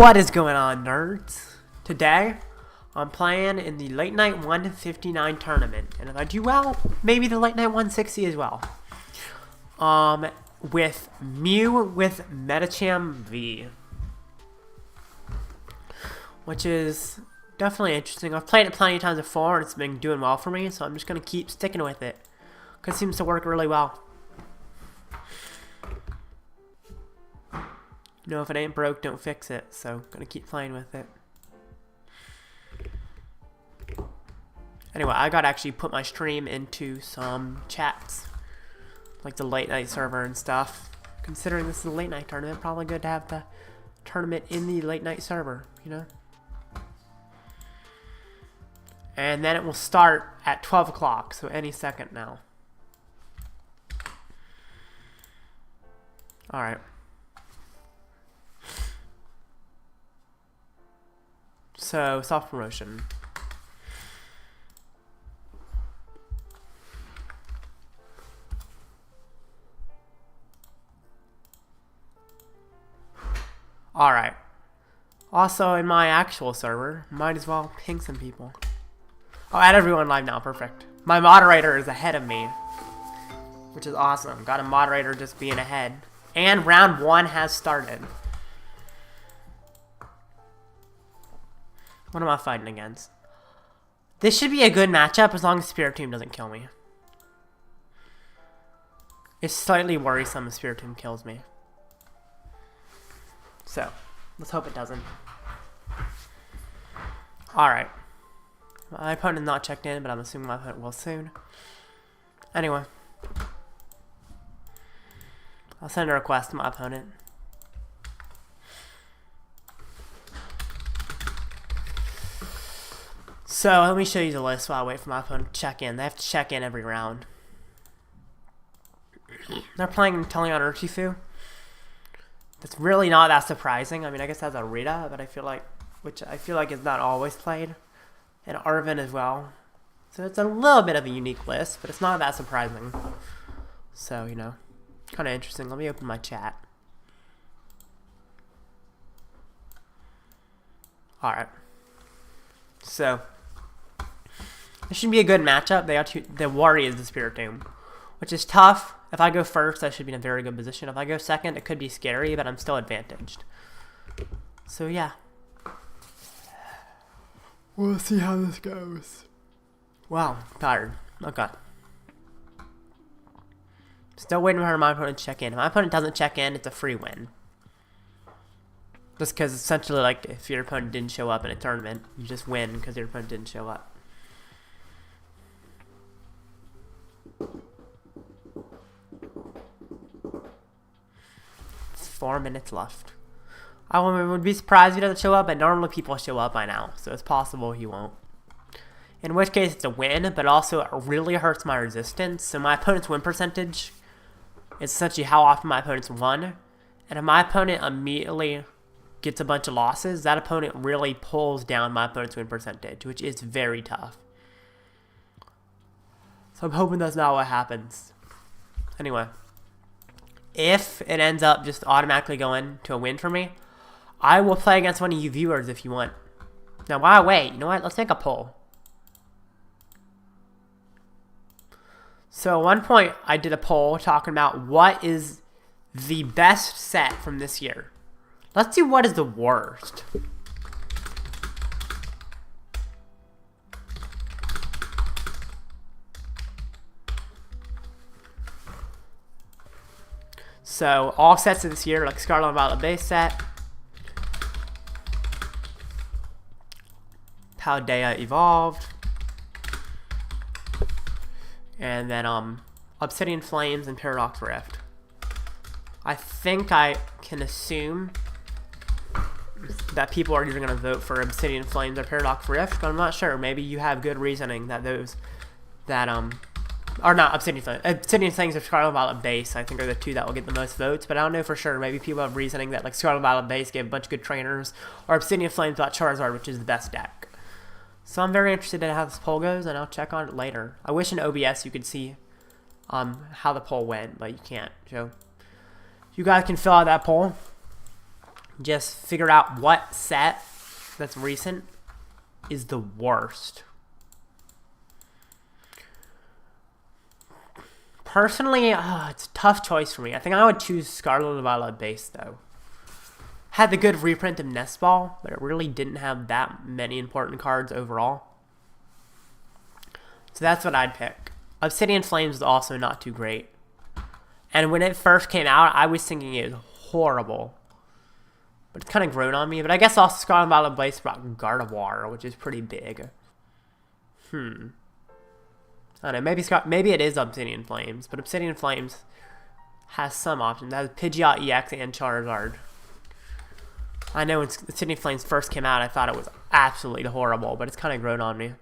What is going on, nerds? Today, I'm playing in the Late Night 159 tournament, and if I do well, maybe the Late Night 160 as well. With Mew with Medicham V, which is definitely interesting. I've played it plenty of times before, and it's been doing well for me, so I'm just gonna keep sticking with it, because it seems to work really well. You know, if it ain't broke, don't fix it. So, gonna keep playing with it. Anyway, I gotta actually put my stream into some chats, like the late night server and stuff. Considering this is a late night tournament, probably good to have the tournament in the late night server, you know? And then it will start at 12 o'clock, so any second now. Alright. So, self-promotion. Alright. Also, in my actual server, might as well ping some people. I'll add everyone live now, perfect. My moderator is ahead of me, which is awesome. Got a moderator just being ahead. And round 1 has started. What am I fighting against? This should be a good matchup as long as Spirit Tomb doesn't kill me. It's slightly worrisome if Spirit Tomb kills me. So, let's hope it doesn't. Alright. My opponent not checked in, but I'm assuming my opponent will soon. Anyway. I'll send a request to my opponent. So, let me show you the list while I wait for my opponent to check in. They have to check in every round. They're playing Teleon Urshifu. That's really not that surprising. I mean, I guess that's a Rita, but I feel like, which I feel like is not always played. And Arvin as well. So it's a little bit of a unique list, but it's not that surprising. So, you know, kind of interesting. Let me open my chat. Alright. So, this should be a good matchup. The worry is the Spirit Tomb, which is tough. If I go first, I should be in a very good position. If I go second, it could be scary, but I'm still advantaged. So yeah. We'll see how this goes. Wow, tired. Okay. Still waiting for my opponent to check in. If my opponent doesn't check in, it's a free win. Just because essentially, like, if your opponent didn't show up in a tournament, you just win because your opponent didn't show up. It's 4 minutes left. I would be surprised if he doesn't show up, but normally people show up by now, so it's possible he won't. In which case, it's a win, but also it really hurts my resistance. So my opponent's win percentage is essentially how often my opponent's won. And if my opponent immediately gets a bunch of losses, that opponent really pulls down my opponent's win percentage, which is very tough. So I'm hoping that's not what happens. Anyway, if it ends up just automatically going to a win for me, I will play against one of you viewers if you want. Now, while I wait, you know what? Let's make a poll. So, at one point, I did a poll talking about what is the best set from this year. Let's see what is the worst. So, all sets of this year, like Scarlet and Violet base set, Paldea Evolved, and then Obsidian Flames and Paradox Rift. I think I can assume that people are either going to vote for Obsidian Flames or Paradox Rift, but I'm not sure. Maybe you have good reasoning that those that or not Obsidian Flames. Obsidian Flames or Scarlet Violet base, I think, are the two that will get the most votes, but I don't know for sure. Maybe people have reasoning that like Scarlet Violet base gave a bunch of good trainers, or Obsidian Flames got Charizard, which is the best deck. So I'm very interested in how this poll goes, and I'll check on it later. I wish in OBS you could see how the poll went, but you can't. So you guys can fill out that poll. just figure out what set that's recent is the worst. Personally, it's a tough choice for me. I think I would choose Scarlet and Violet base, though. Had the good reprint of Nest Ball, but it really didn't have that many important cards overall. So that's what I'd pick. Obsidian Flames is also not too great. And when it first came out, I was thinking it was horrible. But it's kind of grown on me. But I guess also Scarlet and Violet base brought Gardevoir, which is pretty big. I don't know, maybe it is Obsidian Flames, but Obsidian Flames has some options. It has Pidgeot EX and Charizard. I know when Obsidian Flames first came out, I thought it was absolutely horrible, but it's kind of grown on me.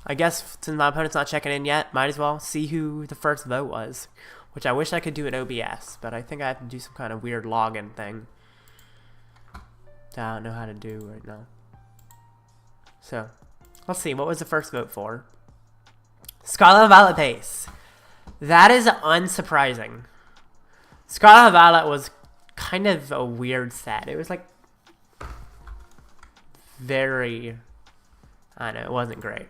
I guess since my opponent's not checking in yet, might as well see who the first vote was, which I wish I could do at OBS, but I think I have to do some kind of weird login thing that I don't know how to do right now. So, let's see, what was the first vote for? Scarlet and Violet base. That is unsurprising. Scarlet and Violet was kind of a weird set. It was like very, I don't know, it wasn't great.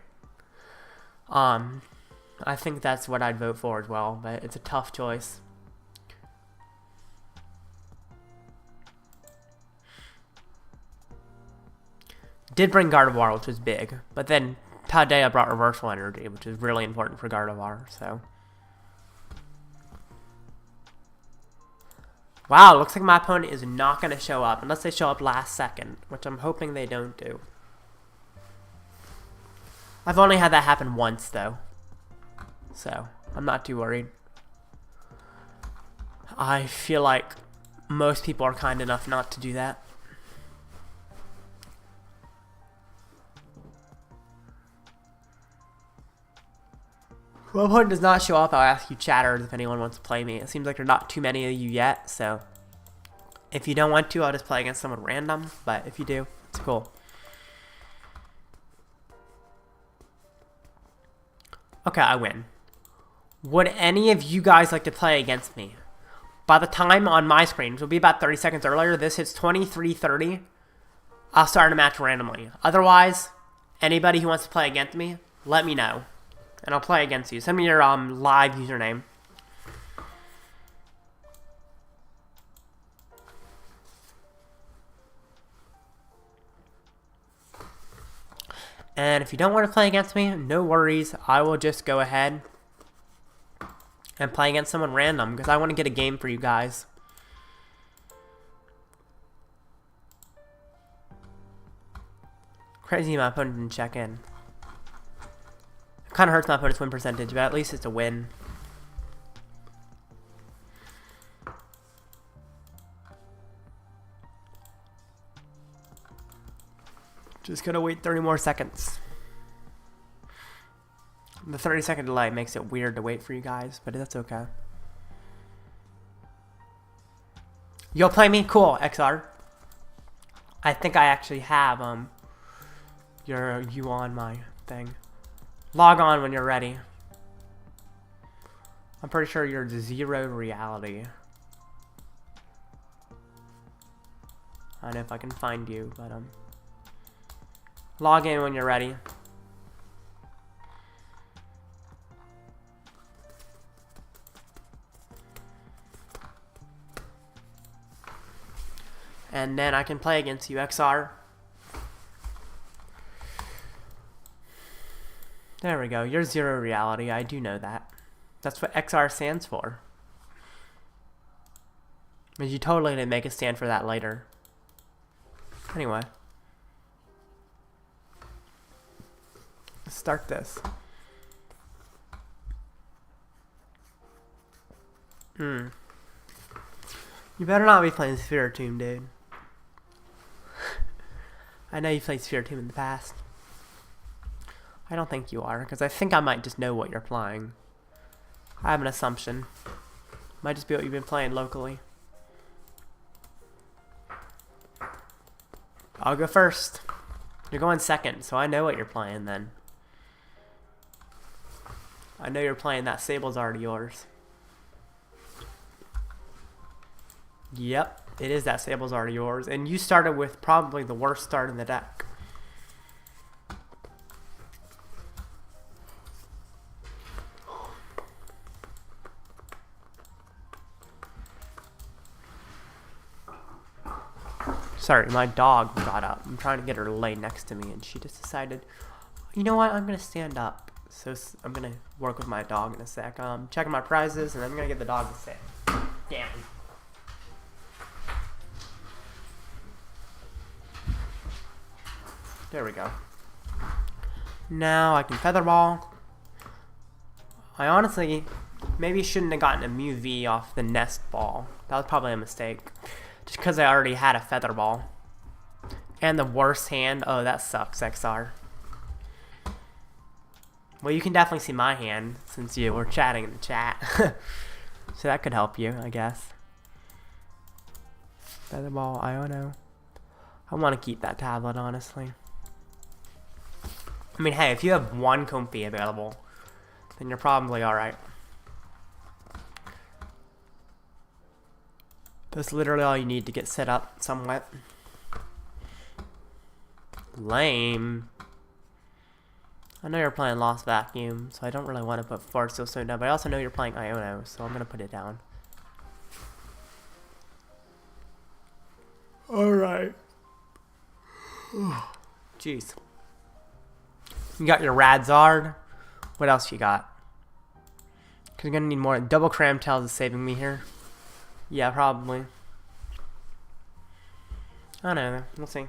I think that's what I'd vote for as well, but it's a tough choice. Did bring Gardevoir, which was big, but then Paldea brought Reversal Energy, which is really important for Gardevoir, so. Wow, looks like my opponent is not going to show up, unless they show up last second, which I'm hoping they don't do. I've only had that happen once, though, so I'm not too worried. I feel like most people are kind enough not to do that. If my opponent does not show up, I'll ask you chatters if anyone wants to play me. It seems like there are not too many of you yet, so if you don't want to, I'll just play against someone random, but if you do, it's cool. Okay, I win. Would any of you guys like to play against me? By the time on my screen, which will be about 30 seconds earlier, this hits 23:30, I'll start a match randomly. Otherwise, anybody who wants to play against me, let me know, and I'll play against you. Send me your live username. And if you don't want to play against me, no worries. I will just go ahead and play against someone random because I want to get a game for you guys. Crazy my opponent didn't check in. It kind of hurts my opponent's win percentage, but at least it's a win. Just gonna wait 30 more seconds. The 30-second delay makes it weird to wait for you guys, but that's okay. You'll play me? Cool, XR. I think I actually have you on my thing. Log on when you're ready. I'm pretty sure you're 0 reality. I don't know if I can find you, but log in when you're ready. And then I can play against you, XR. There we go. You're 0 reality. I do know that. That's what XR stands for. But you totally didn't make it stand for that later. Anyway. Let's start this. You better not be playing Spiritomb, dude. I know you played Spiritomb in the past. I don't think you are, because I think I might just know what you're playing. I have an assumption. Might just be what you've been playing locally. I'll go first. You're going second, so I know what you're playing then. I know you're playing that Sable's already yours. Yep, it is that Sable's already yours. And you started with probably the worst start in the deck. Sorry, my dog got up. I'm trying to get her to lay next to me, and she just decided, you know what, I'm going to stand up. So I'm going to work with my dog in a sec. Checking my prizes, and I'm going to get the dog to sit down. There we go. Now I can Feather Ball. I honestly maybe shouldn't have gotten a Mew V off the Nest Ball. That was probably a mistake. Just because I already had a Feather Ball. And the worst hand. Oh, that sucks, XR. Well, you can definitely see my hand since you were chatting in the chat. So that could help you, I guess. Feather Ball, Iono. I want to keep that tablet, honestly. I mean, hey, if you have one Comfy available, then you're probably alright. That's literally all you need to get set up somewhat. Lame. I know you're playing Lost Vacuum, so I don't really want to put Force Seal down, but I also know you're playing Iono, so I'm going to put it down. Alright. Jeez. You got your Radzard. What else you got? Because you're going to need more. Double Cram Tails is saving me here. Yeah, probably. I don't know. We'll see.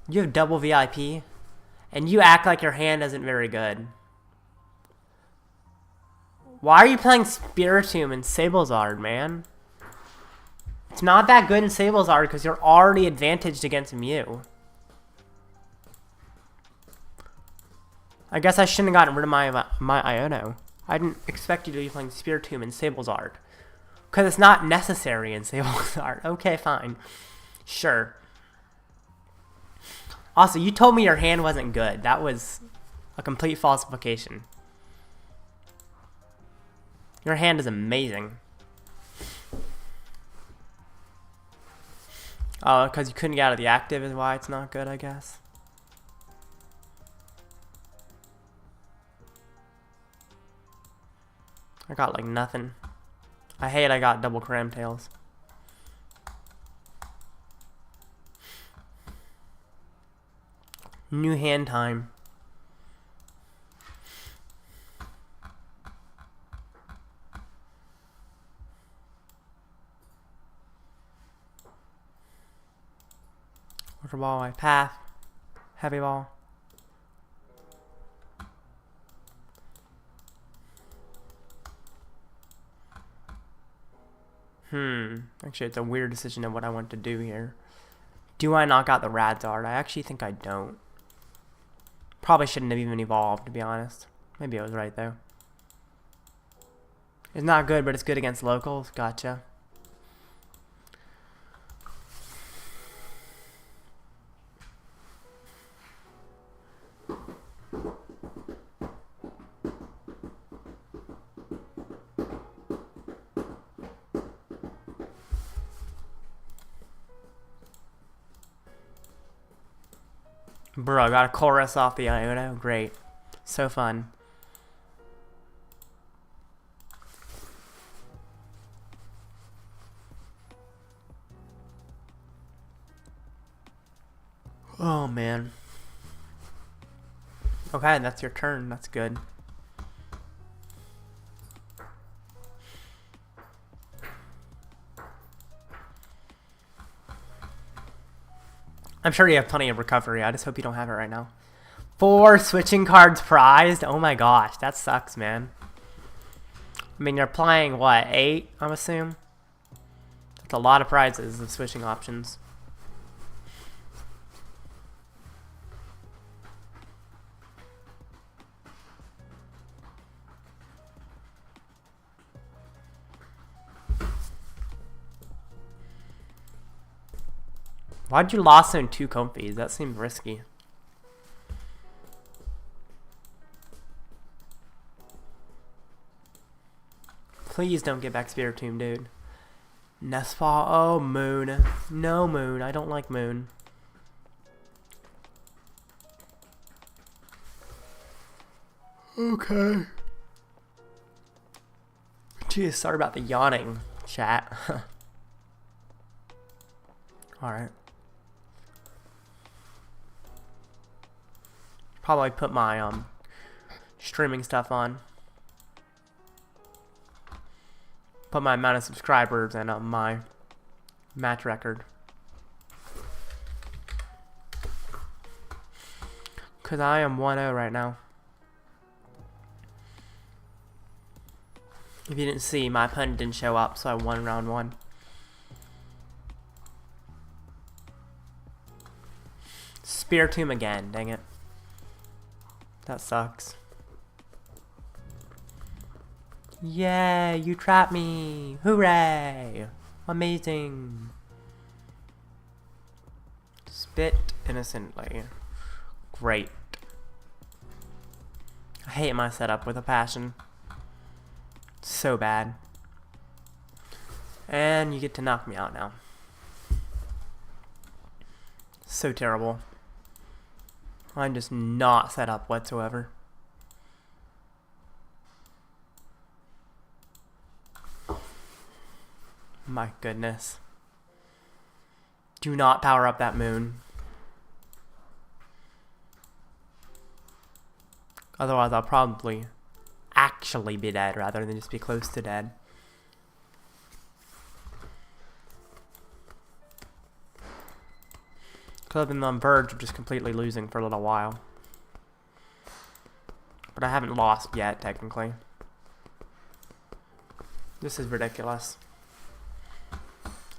You have double VIP, and you act like your hand isn't very good. Why are you playing Spiritomb and Sablezard, man? It's not that good in Sablezard because you're already advantaged against Mew. I guess I shouldn't have gotten rid of my Iono. I didn't expect you to be playing Spiritomb and Sablezard. Because it's not necessary in Sablezard. Okay, fine. Sure. Also, you told me your hand wasn't good. That was a complete falsification. Your hand is amazing. Oh, because you couldn't get out of the active is why it's not good, I guess. I got like nothing. I hate I got double Cram Tails. New hand time. Ultra Ball, Path, Heavy Ball. Actually, it's a weird decision of what I want to do here. Do I not got the Radzard? I actually think I don't. Probably shouldn't have even evolved, to be honest. Maybe I was right, though. It's not good, but it's good against locals. Gotcha. Bro, got a chorus off the Iono. Great. So fun. Oh, man. Okay, that's your turn. That's good. I'm sure you have plenty of recovery. I just hope you don't have it right now. 4 switching cards prized? Oh my gosh, that sucks, man. I mean, you're playing, what, 8, I'm assuming? That's a lot of prizes of switching options. Why'd you lost in 2 Comfies? That seemed risky. Please don't get back Spiritomb, dude. Nest Ball. Oh, Moon. No, Moon. I don't like Moon. Okay. Jeez, sorry about the yawning, chat. Alright. Probably put my streaming stuff on. Put my amount of subscribers and my match record. Cause I am 1-0 right now. If you didn't see, my opponent didn't show up, so I won round 1. Spiritomb again, dang it. That sucks. Yay, you trapped me! Hooray! Amazing! Spit innocently. Great. I hate my setup with a passion. So bad. And you get to knock me out now. So terrible. I'm just not set up whatsoever. My goodness. Do not power up that Moon. Otherwise I'll probably actually be dead rather than just be close to dead. Could have been on verge of just completely losing for a little while. But I haven't lost yet, technically. This is ridiculous.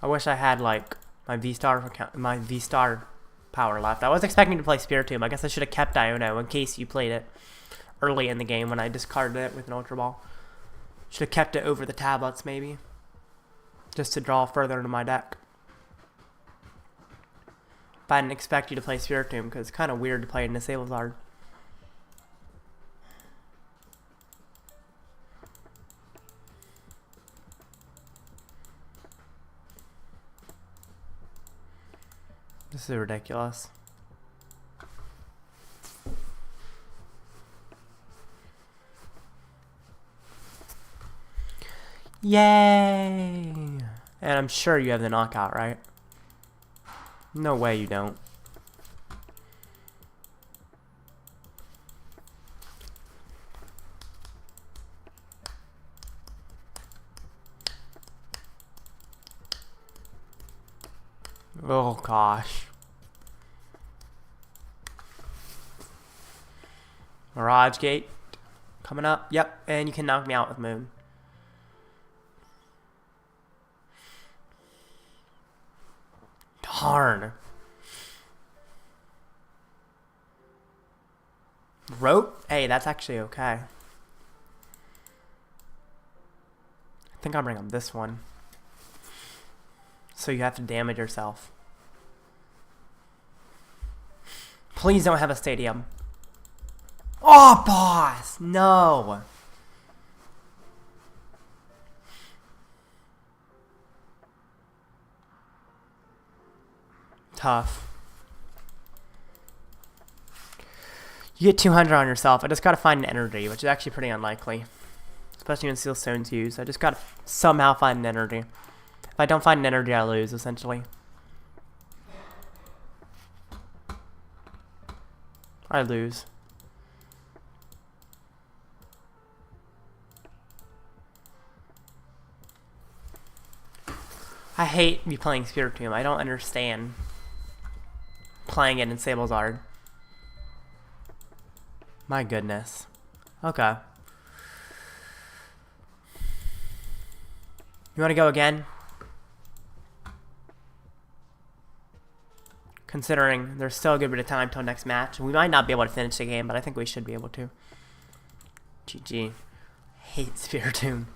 I wish I had like my V-Star power left. I was expecting to play Spiritomb. I guess I should have kept Iono in case you played it early in the game when I discarded it with an Ultra Ball. Should have kept it over the tablets maybe. Just to draw further into my deck. But I didn't expect you to play Spiritomb because it's kind of weird to play in the Sablezard. This is ridiculous. Yay! And I'm sure you have the knockout, right? No way you don't. Oh gosh. Mirage Gate coming up. Yep, and you can knock me out with Moon. Darn. Rope? Hey, that's actually okay. I think I'll bring up this one. So you have to damage yourself. Please don't have a stadium. Oh, boss! No! Tough. You get 200 on yourself. I just gotta find an energy, which is actually pretty unlikely. Especially when Seal Stone's used. I just gotta somehow find an energy. If I don't find an energy, I lose, essentially. I lose. I hate me playing Spiritomb. I don't understand playing it in Sablezard. My goodness. Okay. You want to go again? Considering there's still a good bit of time till next match. We might not be able to finish the game, but I think we should be able to. GG. Hate Spiritomb.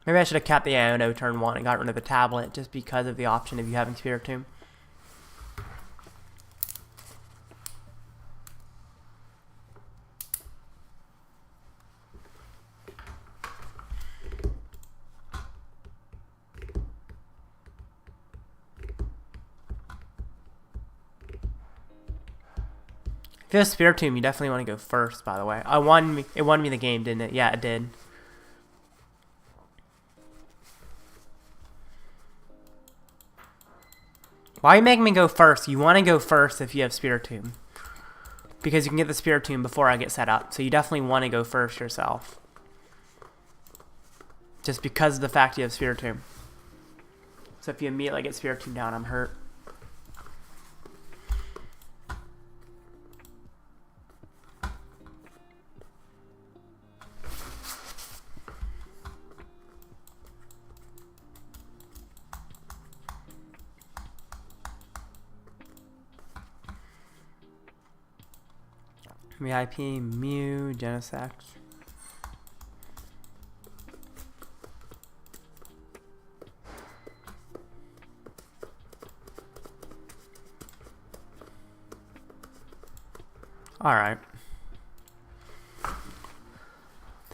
Maybe I should have kept the Iono turn 1 and got rid of the tablet just because of the option of you having Spiritomb. If you have Spirit Tomb, you definitely want to go first, by the way. It won me the game, didn't it? Yeah, it did. Why are you making me go first? You want to go first if you have Spirit Tomb. Because you can get the Spirit Tomb before I get set up. So you definitely want to go first yourself. Just because of the fact you have Spirit Tomb. So if you immediately get Spirit Tomb down, I'm hurt. VIP, Mew, Genesect. Alright.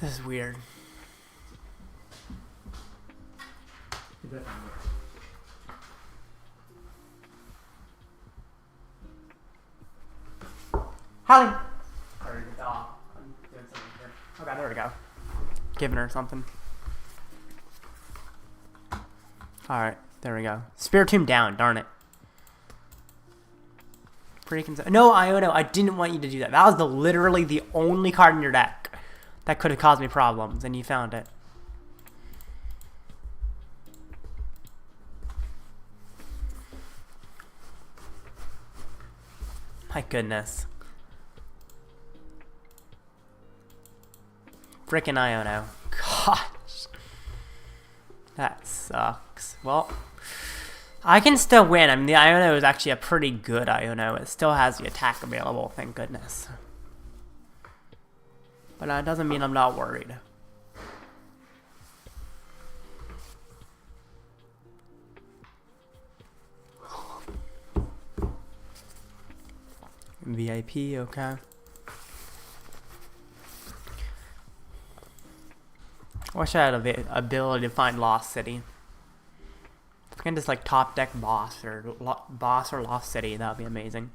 This is weird. Holly! Sorry, the dog. I'm doing something here. Okay, there we go. Giving her something. Alright, there we go. Spirit Tomb down, darn it. No, Iono, I didn't want you to do that. That was literally the only card in your deck that could have caused me problems, and you found it. My goodness. Frickin' Iono. Gosh. That sucks. Well, I can still win. I mean, the Iono is actually a pretty good Iono. It still has the attack available, thank goodness. But that doesn't mean I'm not worried. VIP, okay. I wish I had the ability to find Lost City. If I can just like top deck boss or Lost City, that would be amazing.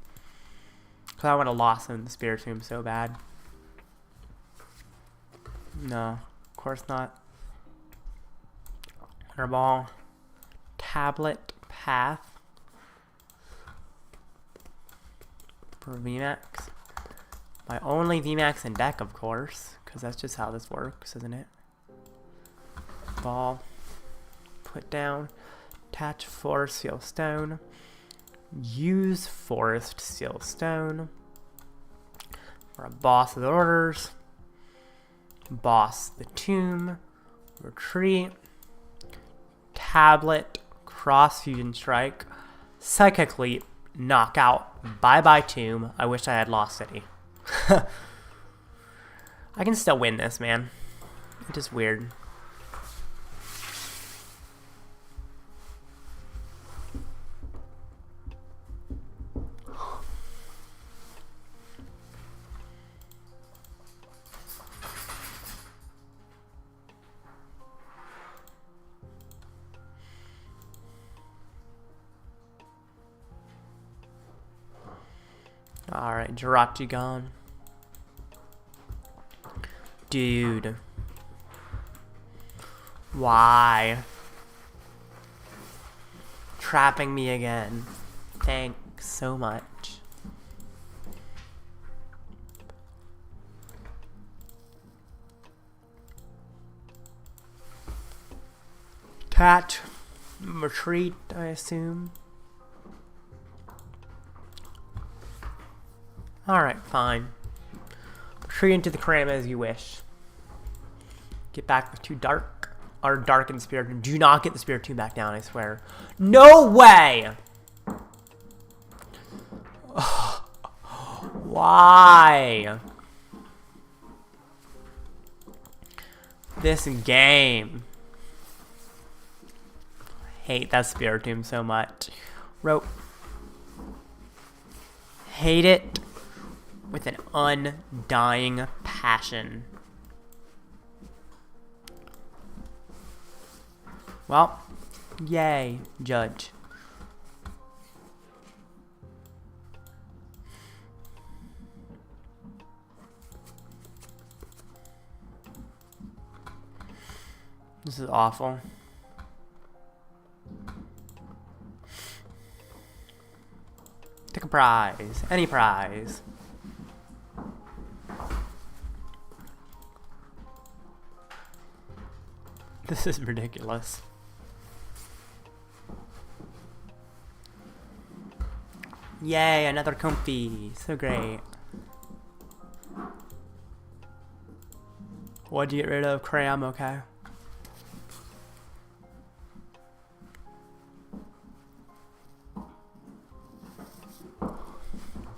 Because I want to Lost in the Spirit Tomb so bad. No, of course not. Ultra Ball Tablet Path for VMAX. My only VMAX in deck, of course, because that's just how this works, isn't it? Ball, put down, attach Forest Seal Stone, use Forest Seal Stone for a boss of the orders, boss the tomb, retreat, tablet, cross fusion strike, psychic leap, knockout, bye bye tomb. I wish I had Lost City. I can still win this, man. It's just weird. Alright, Jirachi gone. Dude. Why? Trapping me again. Thanks so much. Cat. Retreat, I assume. Alright, fine. Retreat into the Cram as you wish. Get back with two dark. Or dark and Spirit. Do not get the Spirit Tomb back down, I swear. No way! Why? This game. I hate that Spirit Tomb so much. Rope. Hate it with an undying passion. Well, yay, Judge. This is awful. Take a prize. Any prize. This is ridiculous. Yay, another comfy. So great. What'd you get rid of? Cram, okay.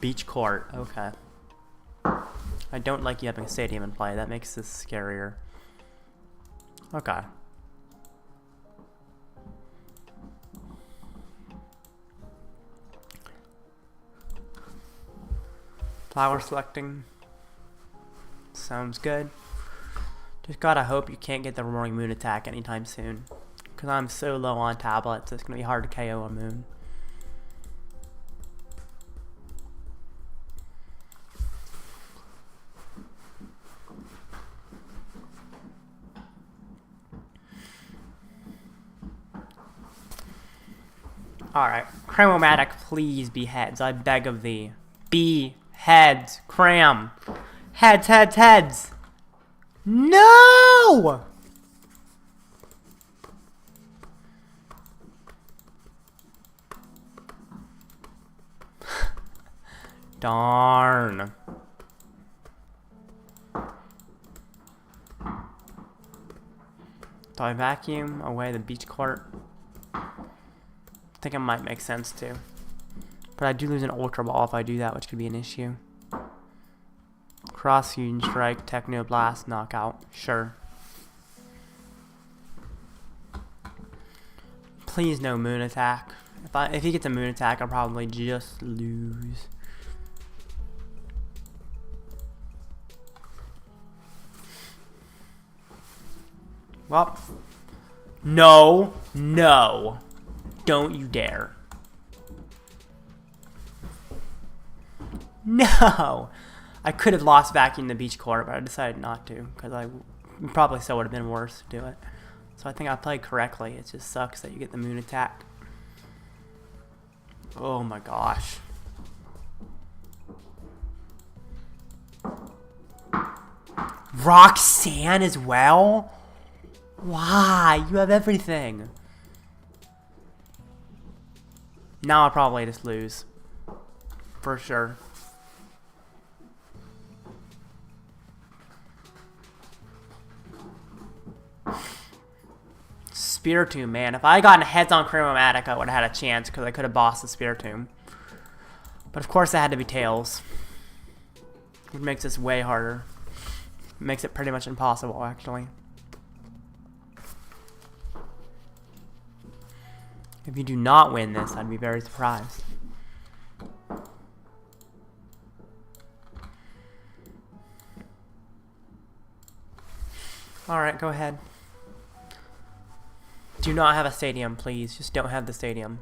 Beach court, okay. I don't like you having a stadium in play. That makes this scarier. Okay. Flower selecting. Sounds good. Just gotta hope you can't get the Roaring Moon attack anytime soon. Because I'm so low on tablets, it's gonna be hard to KO a Moon. Alright. Cram-o-matic, please be heads. I beg of thee. Be heads. Cram. Heads, heads, heads. No! Darn. Do I vacuum away the beach court? I think it might make sense too. But I do lose an Ultra Ball if I do that, which could be an issue. Cross Fusion Strike, Techno Blast, Knockout. Sure. Please no Moon Attack. If he gets a Moon Attack, I'll probably just lose. Well. No. No. Don't you dare. No! I could have lost vacuum the beach court, but I decided not to, because I probably still would have been worse to do it. So I think I played correctly. It just sucks that you get the Moon attack. Oh my gosh. Roxanne as well? Why? You have everything. Now I'll probably just lose. For sure. Spiritomb, man. If I had gotten heads on Cram-o-matic, I would have had a chance because I could have bossed the Spiritomb. But of course, it had to be tails. Which makes this way harder. It makes it pretty much impossible, actually. If you do not win this, I'd be very surprised. Alright, go ahead. Do not have a stadium, please. Just don't have the stadium.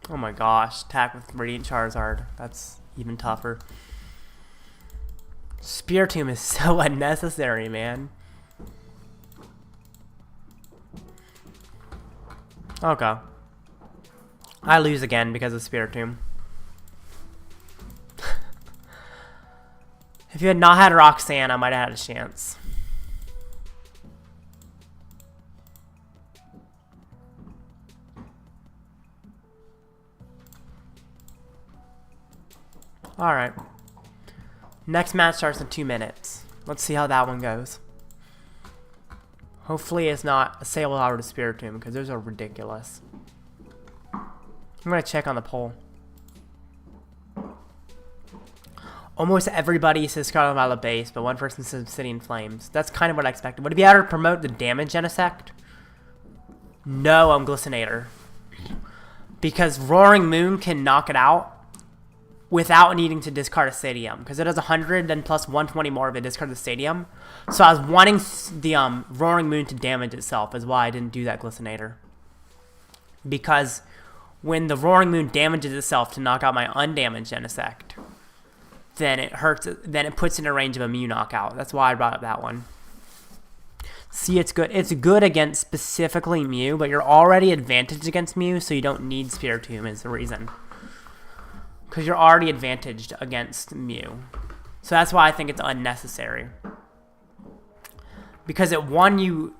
Oh my gosh, attack with Radiant Charizard. That's even tougher. Spiritomb is so unnecessary, man. Okay. I lose again because of Spiritomb. If you had not had Roxanne, I might have had a chance. Alright. Next match starts in 2 minutes. Let's see how that one goes. Hopefully it's not a Sailor Power to Spiritomb, because those are ridiculous. I'm going to check on the poll. Almost everybody says Scarlet Violet base, but one person says Obsidian Flames. That's kind of what I expected. Would it be able to promote the damage Genesect? No, I'm Glistinator. Because Roaring Moon can knock it out without needing to discard a stadium, because it has 100 then plus 120 more if it discards the stadium. So I was wanting the Roaring Moon to damage itself, is why I didn't do that Glistinator. Because when the Roaring Moon damages itself to knock out my undamaged Genesect, then it hurts. Then it puts it in a range of a Mew knockout. That's why I brought up that one. See, it's good. It's good against specifically Mew, but you're already advantaged against Mew, so you don't need Spiritomb is the reason. Because you're already advantaged against Mew. So that's why I think it's unnecessary. Because it won you...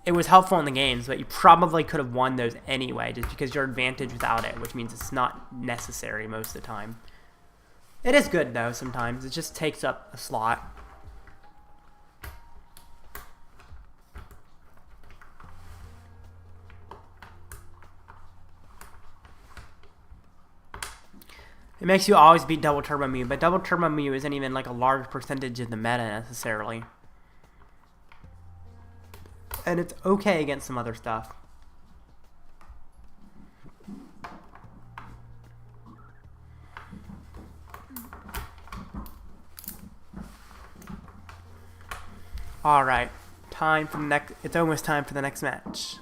It was helpful in the games, but you probably could have won those anyway, just because you're advantaged without it, which means it's not necessary most of the time. It is good, though, sometimes. It just takes up a slot. It makes you always beat Double Turbo Mew, but Double Turbo Mew isn't even like a large percentage of the meta necessarily. And it's okay against some other stuff. Alright, time for the next, it's almost time for the next match.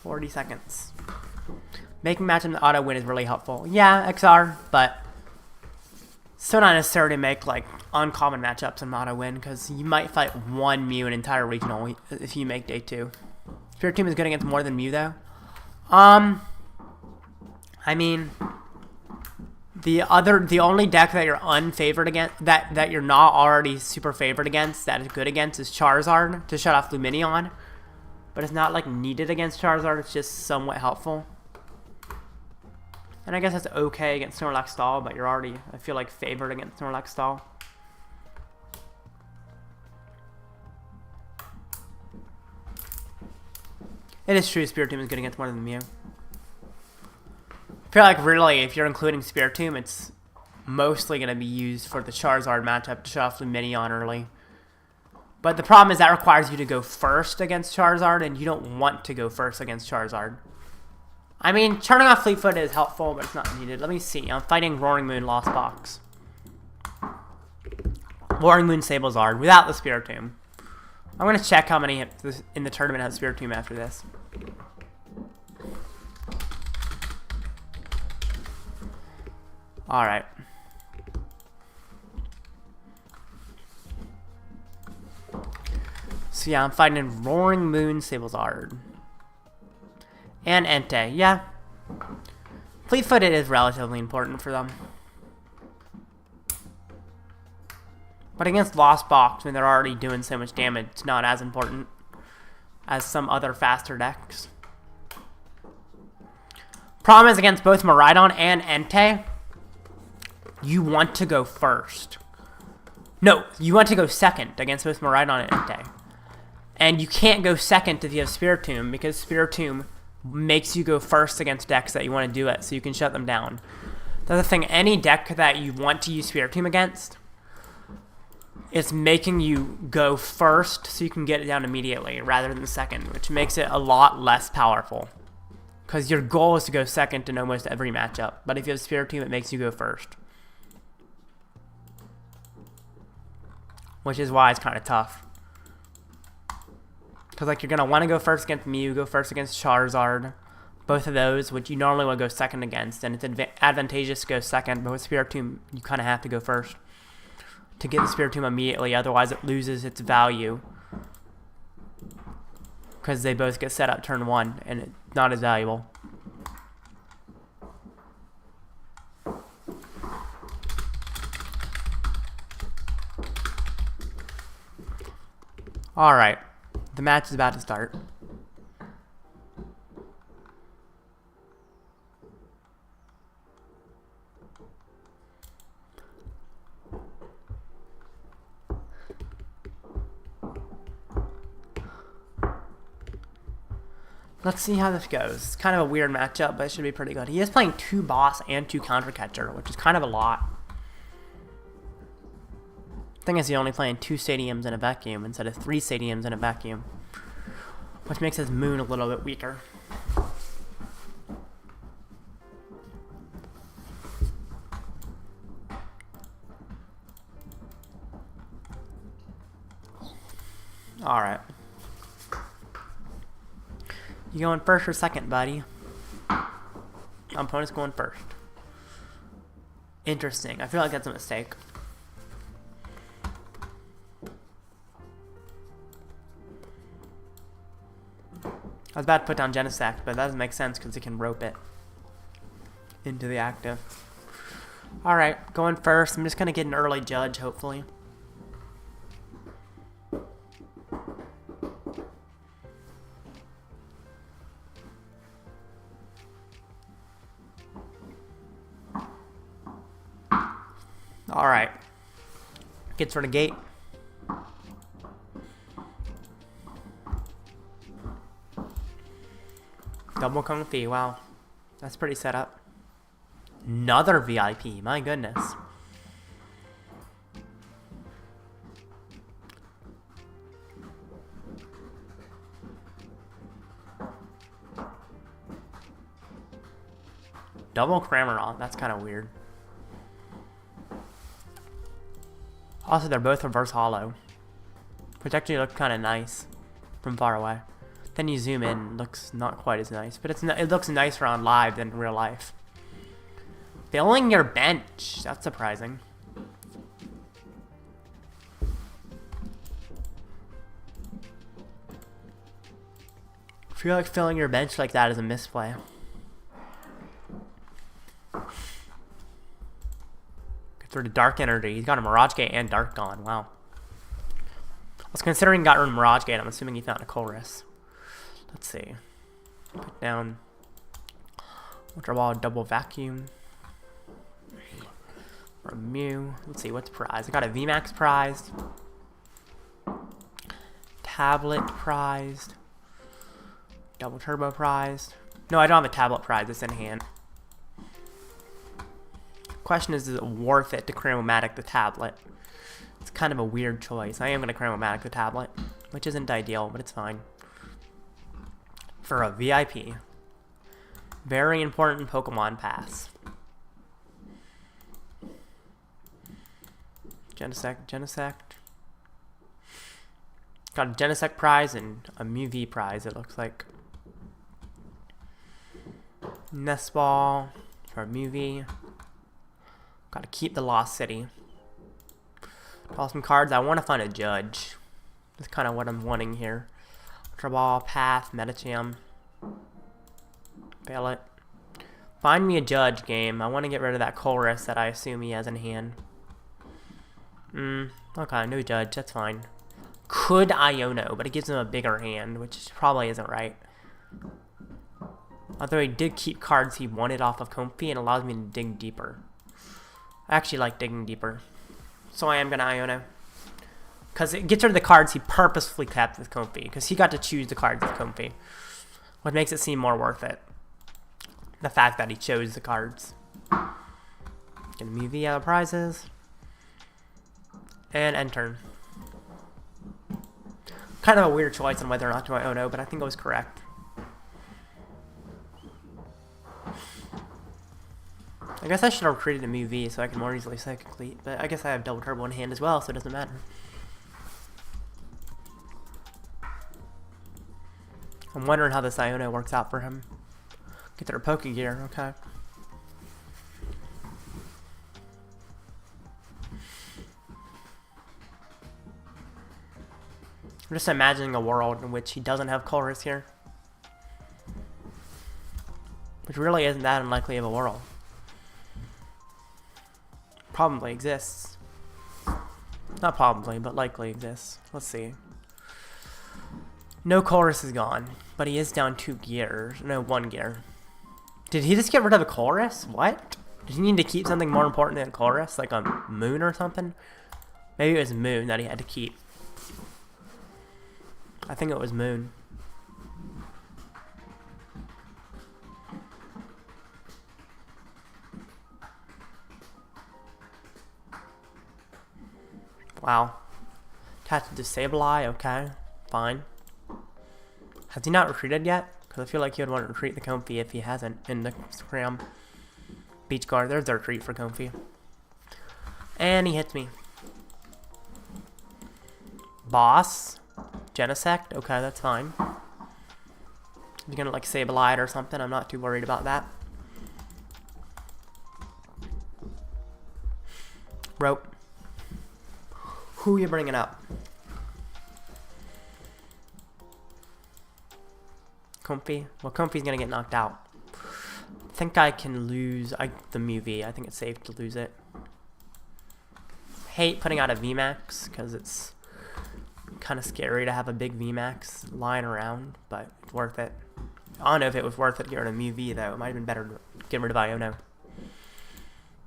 40 seconds. Making match in the auto win is really helpful. Yeah, XR, but still not necessary to make like uncommon matchups in auto win, because you might fight one Mew in entire regional if you make day 2. Spiritomb is good against more than Mew though. I mean, the only deck that you're unfavored against, that you're not already super favored against, that is good against, is Charizard to shut off Lumineon. But it's not like needed against Charizard, it's just somewhat helpful. And I guess that's okay against Snorlax Stall, but you're already, I feel like, favored against Snorlax Stall. It is true Spiritomb is good against more than Mew. I feel like really, if you're including Spiritomb, it's mostly going to be used for the Charizard matchup to shut off Lumineon early. But the problem is that requires you to go first against Charizard, and you don't want to go first against Charizard. I mean, turning off Fleetfoot is helpful, but it's not needed. Let me see. I'm fighting Roaring Moon Lost Box. Roaring Moon Sablezard without the Spiritomb. I'm going to check how many in the tournament have Spiritomb after this. Alright. So yeah, I'm fighting Roaring Moon Sablezard. And Entei, yeah. Fleet-footed is relatively important for them. But against Lost Box, when they're already doing so much damage, it's not as important as some other faster decks. Problem is, against both Miraidon and Entei, you want to go first. No, you want to go second against both Miraidon and Entei. And you can't go second if you have Spiritomb, because Spiritomb makes you go first against decks that you want to do it, so you can shut them down. The other thing, any deck that you want to use Spiritomb against is making you go first so you can get it down immediately rather than second, which makes it a lot less powerful. Because your goal is to go second in almost every matchup, but if you have Spiritomb, it makes you go first. Which is why it's kind of tough. Because like you're going to want to go first against Mew, go first against Charizard. Both of those, which you normally would go second against. And it's advantageous to go second, but with Spiritomb, you kind of have to go first to get the Spiritomb immediately. Otherwise, it loses its value. Because they both get set up turn 1, and it's not as valuable. Alright. The match is about to start. Let's see how this goes. It's kind of a weird matchup, but it should be pretty good. He is playing 2 boss and 2 counter catcher, which is kind of a lot. Thing is, he's only playing 2 stadiums in a vacuum instead of 3 stadiums in a vacuum, which makes his moon a little bit weaker. Alright. You going first or second, buddy? My opponent's going first. Interesting. I feel like that's a mistake. I was about to put down Genesect, but that doesn't make sense because it can rope it into the active. Alright, going first. I'm just going to get an early judge, hopefully. Alright. Gets for the gate. Double Kung Fu, wow. That's pretty set up. Another VIP, my goodness. Double Cram-o-matic, that's kind of weird. Also, they're both reverse hollow, which actually looks kind of nice from far away. Then you zoom in, looks not quite as nice, but it looks nicer on live than in real life. Filling your bench, that's surprising. I feel like filling your bench like that is a misplay. Sort of dark energy. He's got a Mirage Gate and Dark Gone. Wow. I was considering got rid of Mirage Gate. I'm assuming he found a Chorus. Let's see. Put down Ultra Ball Double Vacuum. Or Mew. Let's see what's prized. I got a VMAX prized. Tablet prized. Double Turbo prized. No, I don't have a tablet prize. It's in hand. Question is it worth it to Cram-o-matic the tablet? It's kind of a weird choice. I am going to Cram-o-matic the tablet, which isn't ideal, but it's fine. For a VIP. Very important Pokemon pass. Genesect. Got a Genesect prize and a Mew V prize, it looks like. Nest Ball for Mew V. Gotta keep the Lost City. Draw some cards. I want to find a judge. That's kind of what I'm wanting here. Ultra Ball, Path, Medicham. Fail it. Find me a judge game. I want to get rid of that Chorus that I assume he has in hand. Okay, no judge. That's fine. Could Iono, but it gives him a bigger hand, which probably isn't right. Although he did keep cards he wanted off of Comfy and allows me to dig deeper. I actually like digging deeper. So I am going to Iono. Because it gets rid of the cards he purposefully kept with Comfy. Because he got to choose the cards with Comfy. What makes it seem more worth it. The fact that he chose the cards. Gonna Mew V out of prizes. And end turn. Kind of a weird choice on whether or not to Iono, but I think it was correct. I guess I should have created a Mew V so I can more easily Psychic Cleat, but I guess I have Double Turbo in hand as well, so it doesn't matter. I'm wondering how this Iono works out for him. Get their Pokegear, okay. I'm just imagining a world in which he doesn't have Chorus here. Which really isn't that unlikely of a world. Probably exists. Not probably, but likely exists. Let's see. No Chorus is gone, but he is down 2 gears. No, 1 gear. Did he just get rid of a Chorus? What? Did he need to keep something more important than a Chorus? Like a Moon or something? Maybe it was Moon that he had to keep. I think it was Moon. Wow. Attached to Sableye, okay. Fine. Has he not retreated yet? Because I feel like he would want to retreat the Comfy if he hasn't in the Scram. Beach Guard, there's the retreat for Comfy. And he hits me. Boss. Genesect? Okay, that's fine. If you're gonna like Sableye or something, I'm not too worried about that. Rope. Who are you bringing up? Comfy? Well, Comfy's gonna get knocked out. I think I can lose the Mew V. I think it's safe to lose it. Hate putting out a VMAX because it's kind of scary to have a big VMAX lying around, but it's worth it. I don't know if it was worth it to get rid of Mew V though. It might have been better to get rid of Iono.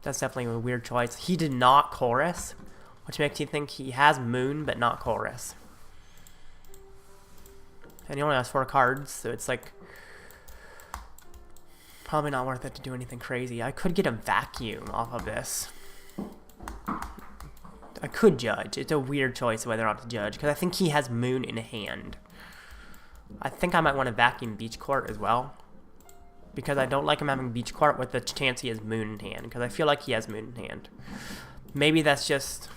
That's definitely a weird choice. He did not chorus, which makes you think he has Moon but not chorus. And he only has 4 cards, so it's like probably not worth it to do anything crazy. I could get a Vacuum off of this. I could Judge. It's a weird choice whether or not to Judge, because I think he has Moon in hand. I think I might want to Vacuum Beach Court as well, because I don't like him having Beach Court with the chance he has Moon in hand, because I feel like he has Moon in hand. Maybe that's just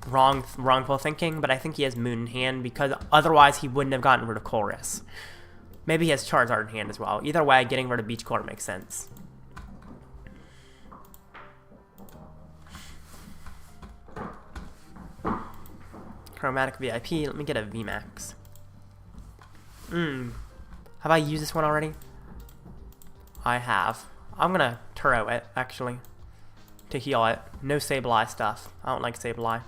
wrongful thinking, but I think he has Moon in hand, because otherwise he wouldn't have gotten rid of Chorus. Maybe he has Charizard in hand as well. Either way, getting rid of Beach Court makes sense. Cram-o-matic VIP. Let me get a VMAX. Have I used this one already? I have. I'm gonna Turo it, actually, to heal it. No Sableye stuff. I don't like Sableye.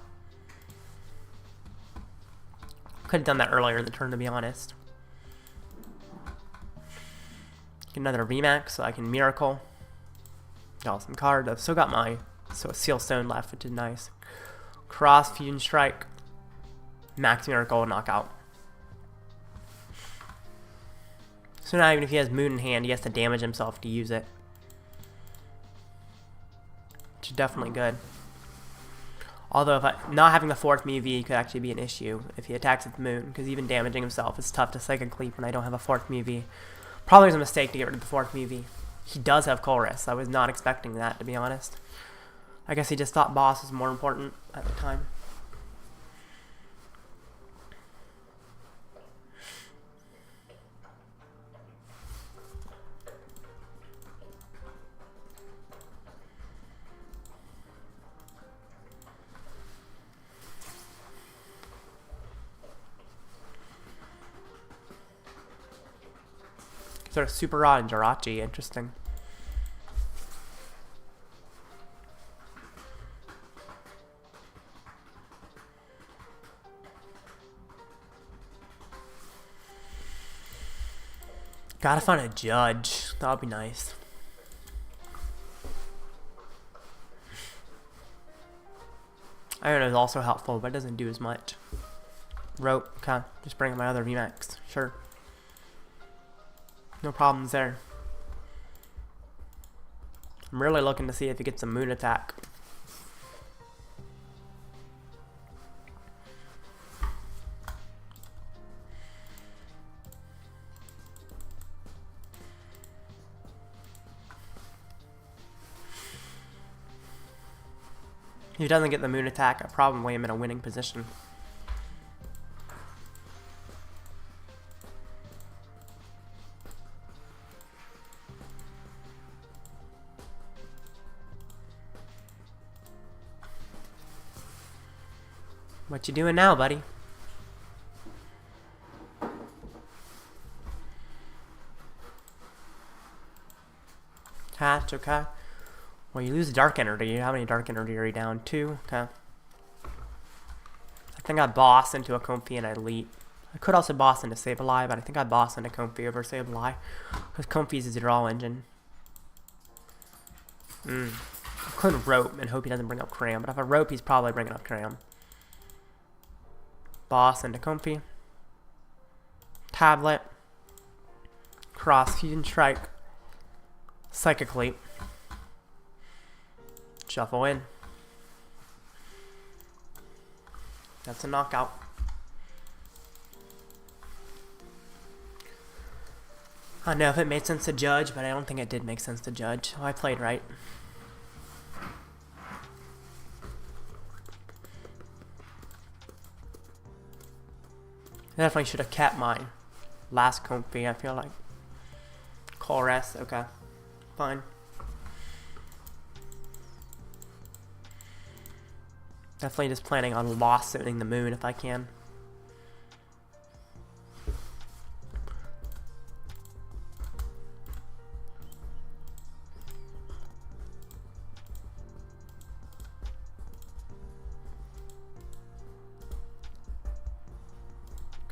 Could have done that earlier in the turn, to be honest. Get another VMAX so I can Miracle. Got some cards. I've still got my Seal Stone left, which is nice. Cross, Fusion Strike, Max Miracle, Knockout. So now even if he has Moon in hand, he has to damage himself to use it. Which is definitely good. Although not having the 4th Mew V could actually be an issue if he attacks with Moon, because even damaging himself is tough to Psychic Leap when I don't have a 4th Mew V. Probably was a mistake to get rid of the 4th Mew V. He does have Chorus. I was not expecting that, to be honest. I guess he just thought Boss was more important at the time. Sort of Super Raw and Jirachi, interesting. Gotta find a Judge. That would be nice. Iron is also helpful, but it doesn't do as much. Rope, okay. Just bring up my other VMAX. Sure. No problems there. I'm really looking to see if he gets a Moon attack. If he doesn't get the Moon attack, I probably am in a winning position. What you doing now, buddy? Hatch, okay. Well, you lose Dark Energy. How many Dark Energy are you down? 2? Okay. I think I boss into a Comfy and I leap. I could also boss into Sableye, but I think I boss into Comfy over Sableye, because Comfy's a draw engine. I could Rope and hope he doesn't bring up Cram, but if I Rope, he's probably bringing up Cram. Boss into Comfy. Tablet. Cross, Fusion Strike. Psychic Leap. Shuffle in. That's a knockout. I don't know if it made sense to Judge, but I don't think it did make sense to Judge. Oh, I played right. definitely should have kept my last comfy, I feel like. Chorus, okay. Fine. Definitely just planning on lost zoning the moon if I can.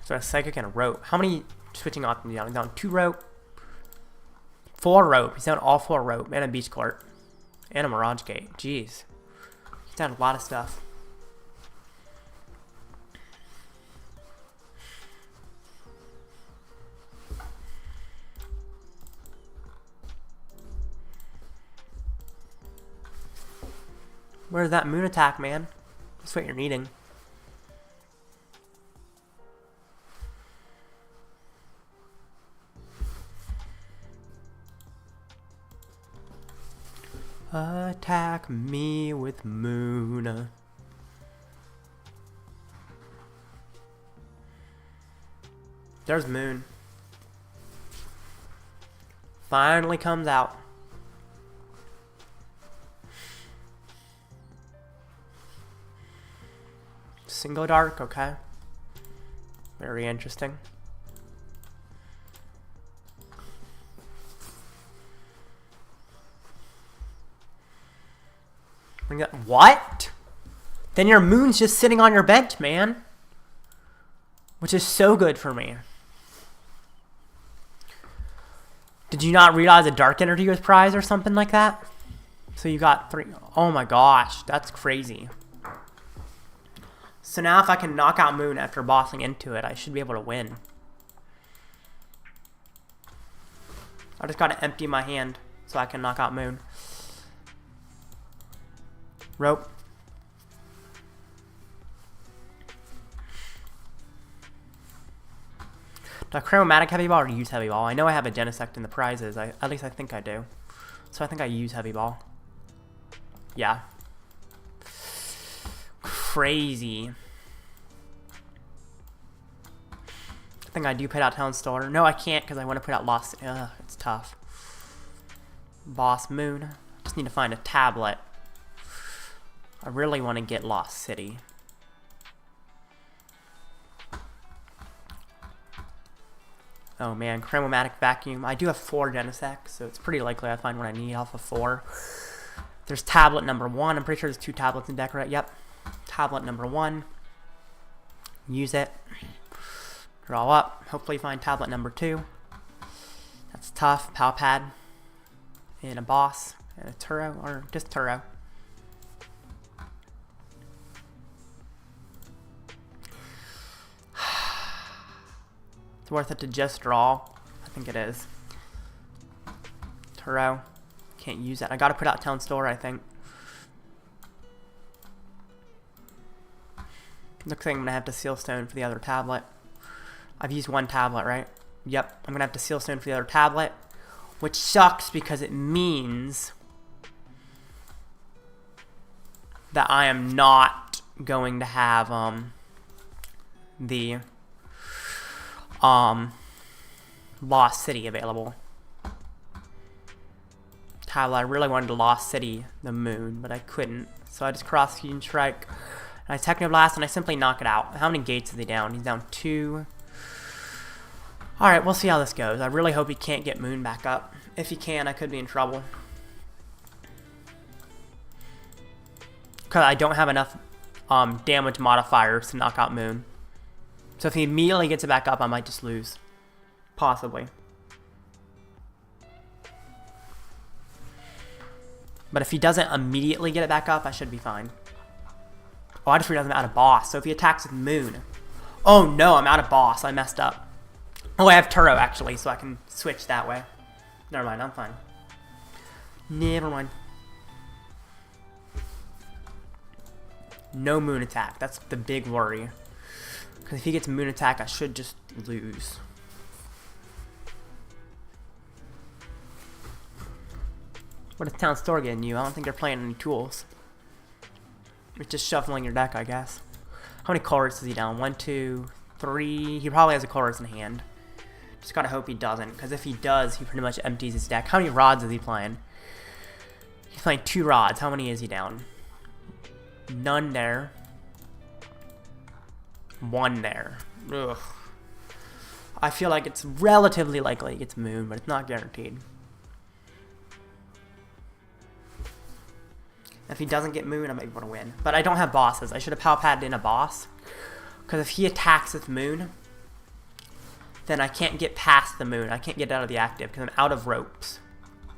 So a psychic and a rope. How many switching options down? He's down 2 rope, 4 rope. He's down all 4 rope, and a beach court, and a mirage gate. Jeez, he's down a lot of stuff. Where's that moon attack, man? That's what you're needing. Attack me with moon. There's moon. Finally comes out. Single dark, okay. Very interesting. What? Then your moon's just sitting on your bench, man. Which is so good for me. Did you not realize a dark energy was prize or something like that? So you got 3. Oh my gosh, that's crazy. So now if I can knock out moon after bossing into it, I should be able to win. I just gotta empty my hand so I can knock out moon. Rope. Do I Cram-o-matic heavy ball or use heavy ball? I know I have a Genesect in the prizes. At least I think I do. So I think I use heavy ball. Yeah. Crazy. I think I do put out Town Store. No, I can't because I want to put out Lost. Ugh, it's tough. Boss Moon. Just need to find a tablet. I really want to get Lost City. Oh man, Cram-o-matic vacuum. I do have 4 Genesect, so it's pretty likely I find what I need off of 4. There's tablet number 1. I'm pretty sure there's 2 tablets in deck, right? Yep. Tablet number 1. Use it. Draw up. Hopefully find tablet number 2. That's tough. Pal Pad. And a boss. And a Turo. Or just Turo. It's worth it to just draw. I think it is. Turo. Can't use that. I gotta put out Town Store, I think. Looks like I'm gonna have to seal stone for the other tablet. I've used 1 tablet, right? Yep. I'm gonna have to seal stone for the other tablet. Which sucks because it means that I am not going to have the Lost City available. Tablet, I really wanted to Lost City the moon, but I couldn't. So I just cross Fusion Strike. And I Technoblast and I simply knock it out. How many gates is he down? He's down 2. Alright, we'll see how this goes. I really hope he can't get moon back up. If he can, I could be in trouble. Because I don't have enough damage modifiers to knock out moon. So if he immediately gets it back up, I might just lose. Possibly. But if he doesn't immediately get it back up, I should be fine. Oh, I just realized I'm out of boss. So if he attacks with moon. Oh no, I'm out of boss. I messed up. Oh, I have Turo actually, so I can switch that way. Never mind, I'm fine. Never mind. No moon attack. That's the big worry. Because if he gets moon attack, I should just lose. What is Town Store getting you? I don't think they're playing any tools. It's just shuffling your deck, I guess. How many cards is he down? 1, 2, 3. He probably has a chorus in hand. Just gotta hope he doesn't, because if he does, he pretty much empties his deck. How many rods is he playing? He's playing 2 rods. How many is he down? None there. 1 there. Ugh. I feel like it's relatively likely he gets Moon, but it's not guaranteed. If he doesn't get Moon, I might be able to win. But I don't have bosses. I should have Pal Padded in a boss. Because if he attacks with Moon, then I can't get past the Moon. I can't get out of the active because I'm out of ropes.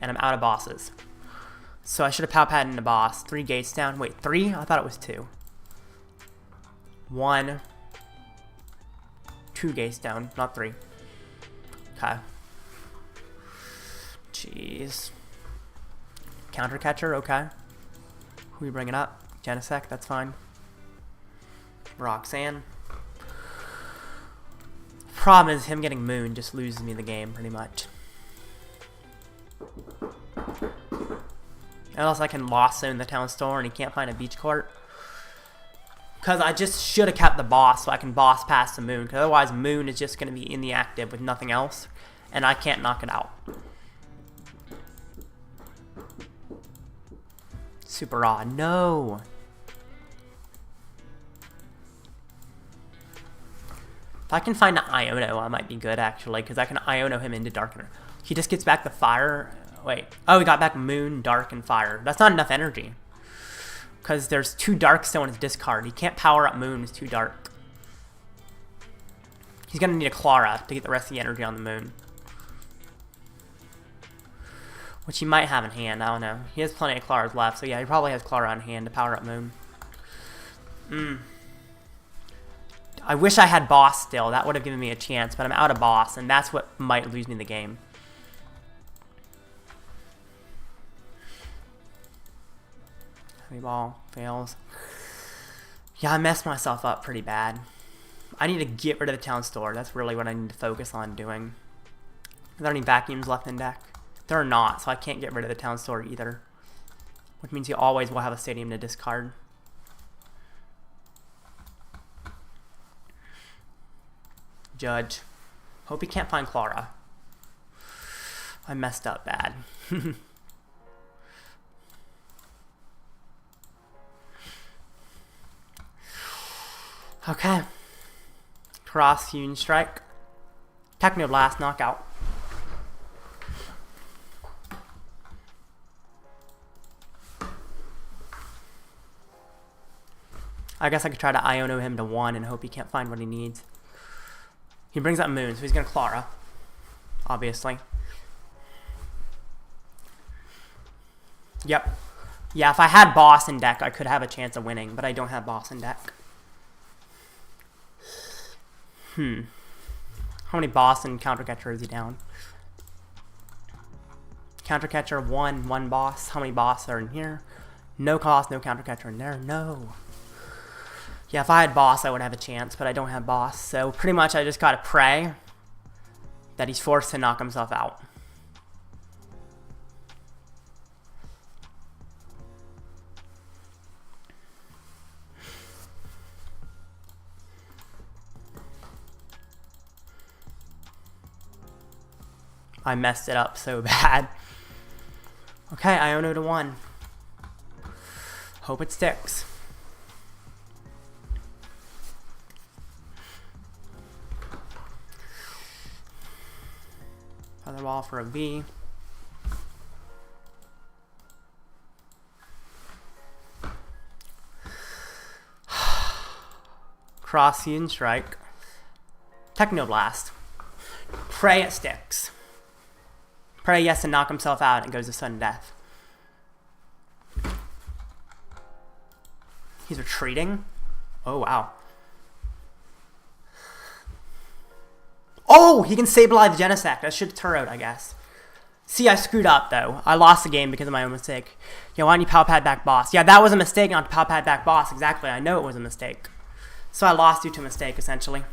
And I'm out of bosses. So I should have Pal Padded in a boss. 3 gates down. Wait, 3? I thought it was 2. 1. 2 gates down, not 3. Okay. Jeez. Counter catcher, okay. Who are you bringing up? Genesect, that's fine. Roxanne. Problem is, him getting Moon just loses me the game, pretty much. Unless I can Lost Zone the Town Store and he can't find a beach court. Because I just should have kept the boss so I can boss past the Moon. Because otherwise, Moon is just going to be in the active with nothing else. And I can't knock it out. Super odd. No! If I can find an Iono, I might be good, actually. Because I can Iono him into Darkener. He just gets back the fire. Wait. Oh, he got back Moon, Dark, and Fire. That's not enough energy. Because there's 2 Dark still in his discard. He can't power up Moon, it's too dark. He's going to need a Clara to get the rest of the energy on the Moon. Which he might have in hand, I don't know. He has plenty of Claras left, so yeah, he probably has Clara on hand to power up Moon. I wish I had boss still. That would have given me a chance, but I'm out of boss, and that's what might lose me the game. Heavy ball fails. Yeah, I messed myself up pretty bad. I need to get rid of the Town Store. That's really what I need to focus on doing. Are there any vacuums left in deck? There are not, so I can't get rid of the Town Store either. Which means you always will have a stadium to discard. Judge. Hope he can't find Clara. I messed up bad. Okay. Cross Union Strike. Technoblast knockout. I guess I could try to Iono him to 1 and hope he can't find what he needs. He brings up Moon, so he's going to Clara. Obviously. Yep. Yeah, if I had boss in deck, I could have a chance of winning, but I don't have boss in deck. How many boss and counter catcher is he down? Counter catcher 1 boss. How many boss are in here? No cost, no counter catcher in there. No. Yeah, if I had boss, I would have a chance, but I don't have boss. So pretty much I just gotta pray that he's forced to knock himself out. I messed it up so bad. Okay, Iono to 1. Hope it sticks. Feather Ball for a V. Cross Union Strike. Technoblast. Pray it sticks. Pray yes to knock himself out and goes to sudden death. He's retreating. Oh, wow. Oh, he can Sableye the Genesect. I should have Turoed, I guess. See, I screwed up, though. I lost the game because of my own mistake. Yeah, why don't you Pal Pad back boss? Yeah, that was a mistake not to Pal Pad back boss. Exactly. I know it was a mistake. So I lost due to a mistake, essentially.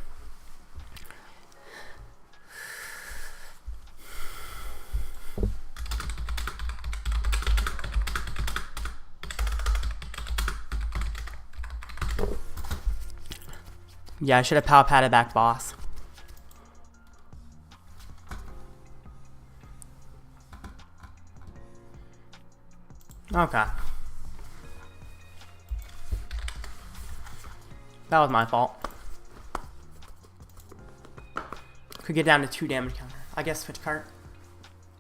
Yeah, I should have Pal Padded back boss. Okay. That was my fault. Could get down to 2 damage counter. I guess switch card.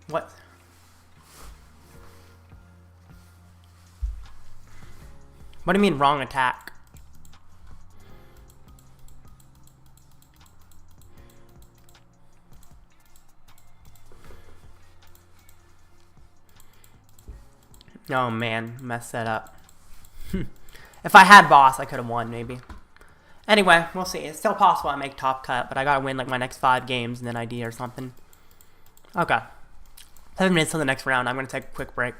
What? What do you mean wrong attack? Oh man, messed that up. If I had boss, I could have won maybe. Anyway, we'll see. It's still possible I make top cut, but I gotta win like my next 5 games and then ID or something. Okay. 7 minutes till the next round. I'm gonna take a quick break.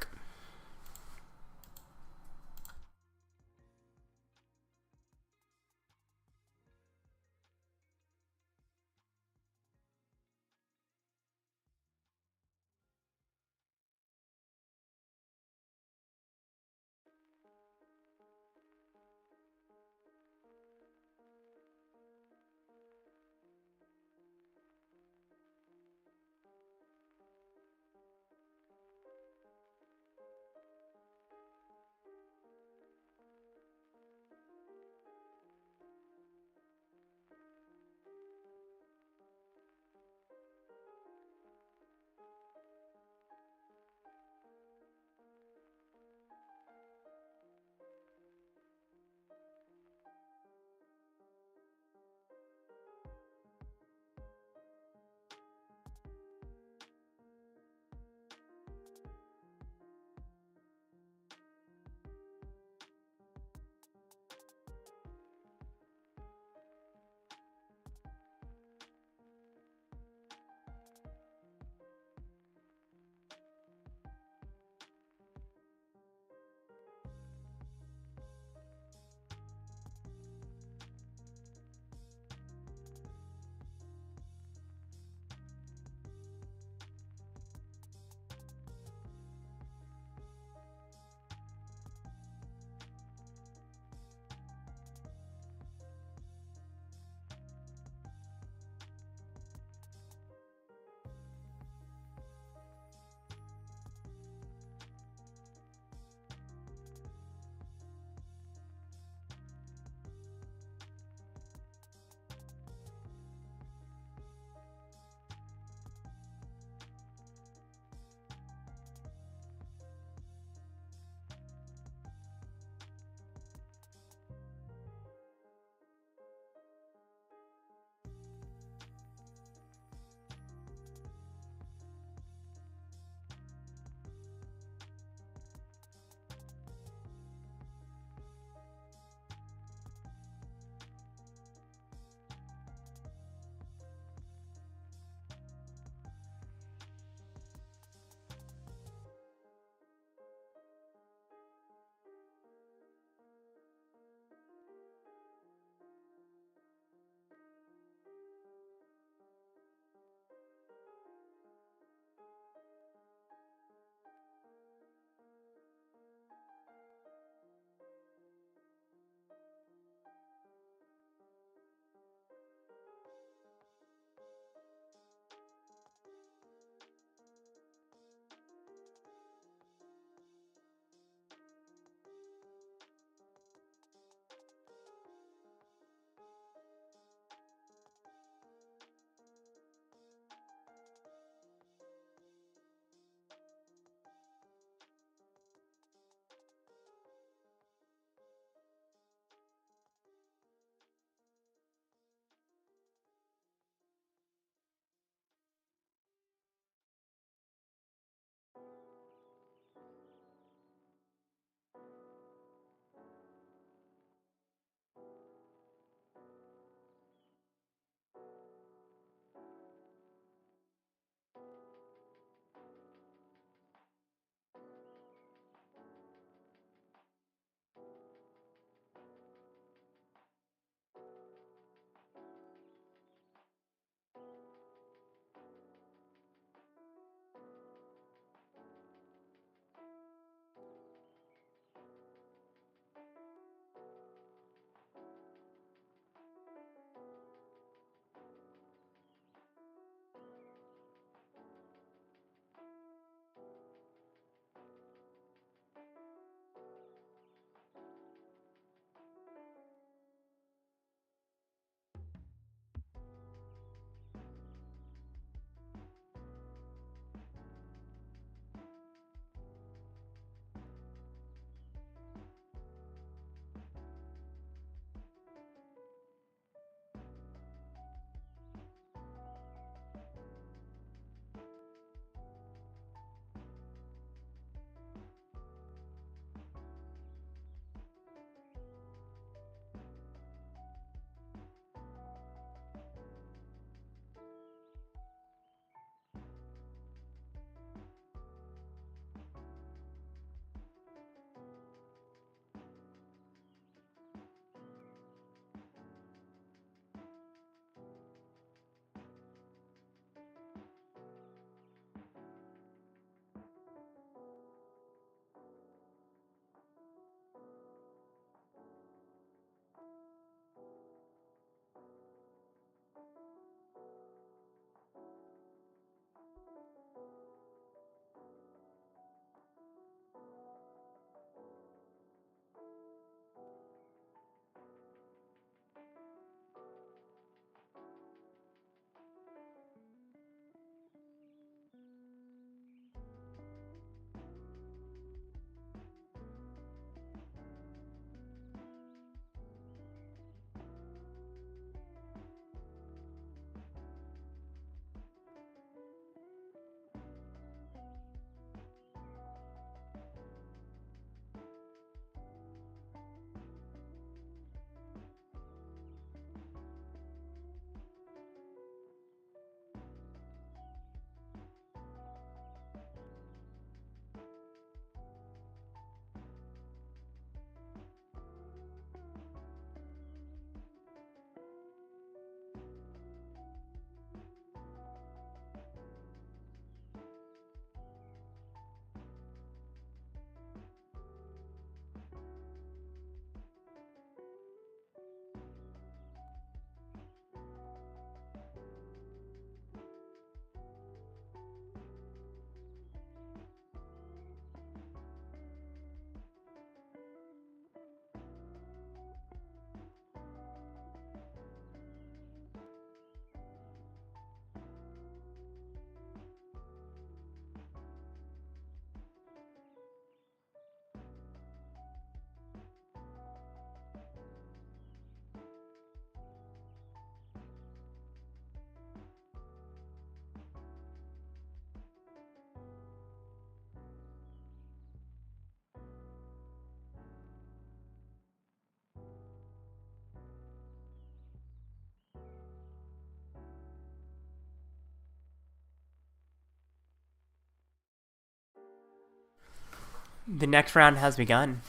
The next round has begun.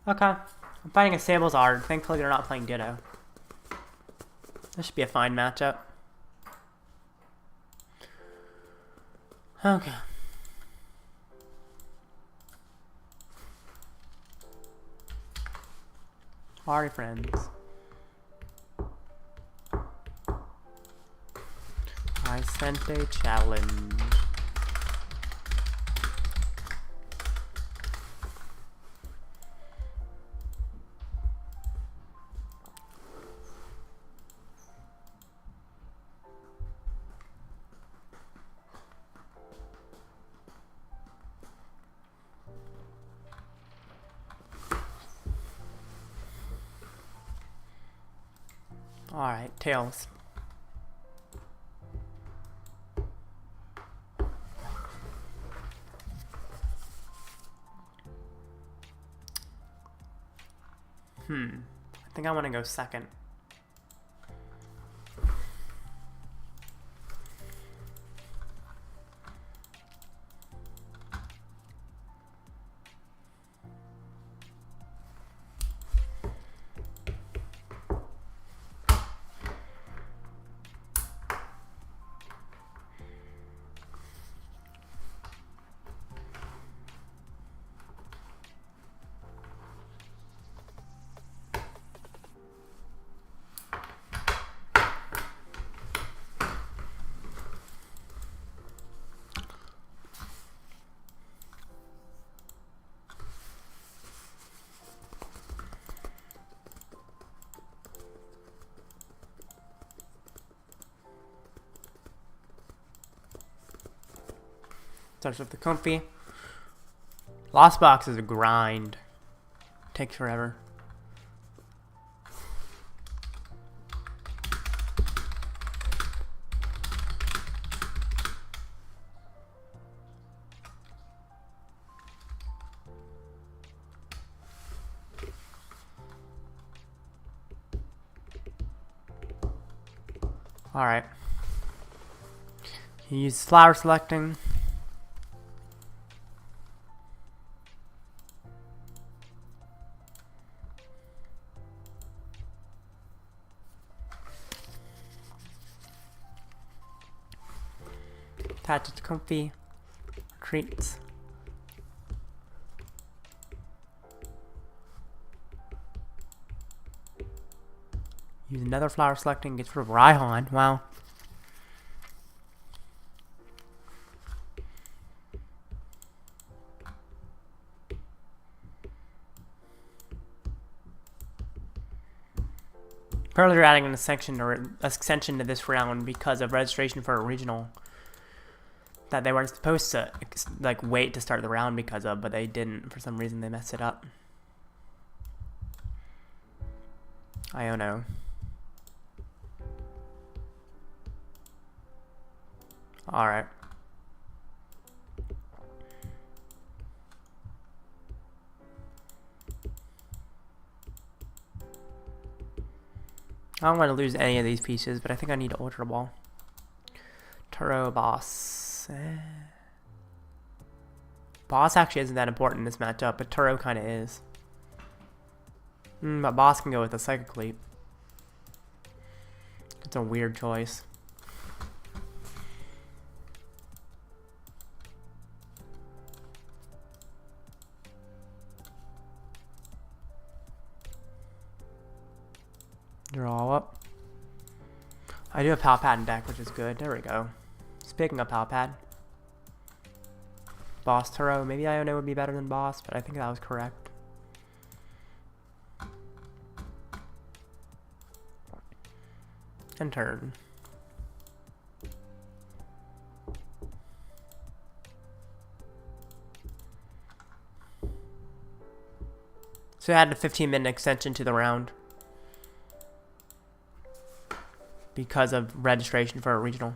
Okay. I'm fighting a Sable's Art. Thankfully they're not playing Ditto. This should be a fine matchup. Okay. Alright, friends. I sent a challenge. Alright, Tails. I think I want to go second. Starts with the comfy. Lost box is a grind. Takes forever. Alright. He uses flower selecting. Attach it to comfy. Retreats. Use another flower selecting. Gets rid of Raihan. Wow. Apparently they're adding an extension to this round because of registration for a regional that they weren't supposed to like wait to start the round because of, but they didn't. For some reason they messed it up. Iono. Alright. I don't want to lose any of these pieces, but I think I need Ultra Ball. Turo boss. Boss actually isn't that important in this matchup, but Turo kind of is. But boss can go with a Psychic Leap. It's a weird choice. Draw up. I do have Pal Pad in deck, which is good. There we go. Speaking of Pal Pad. Boss Turo. Maybe Iono would be better than Boss, but I think that was correct. And turn. So I added a 15-minute extension to the round. Because of registration for a regional.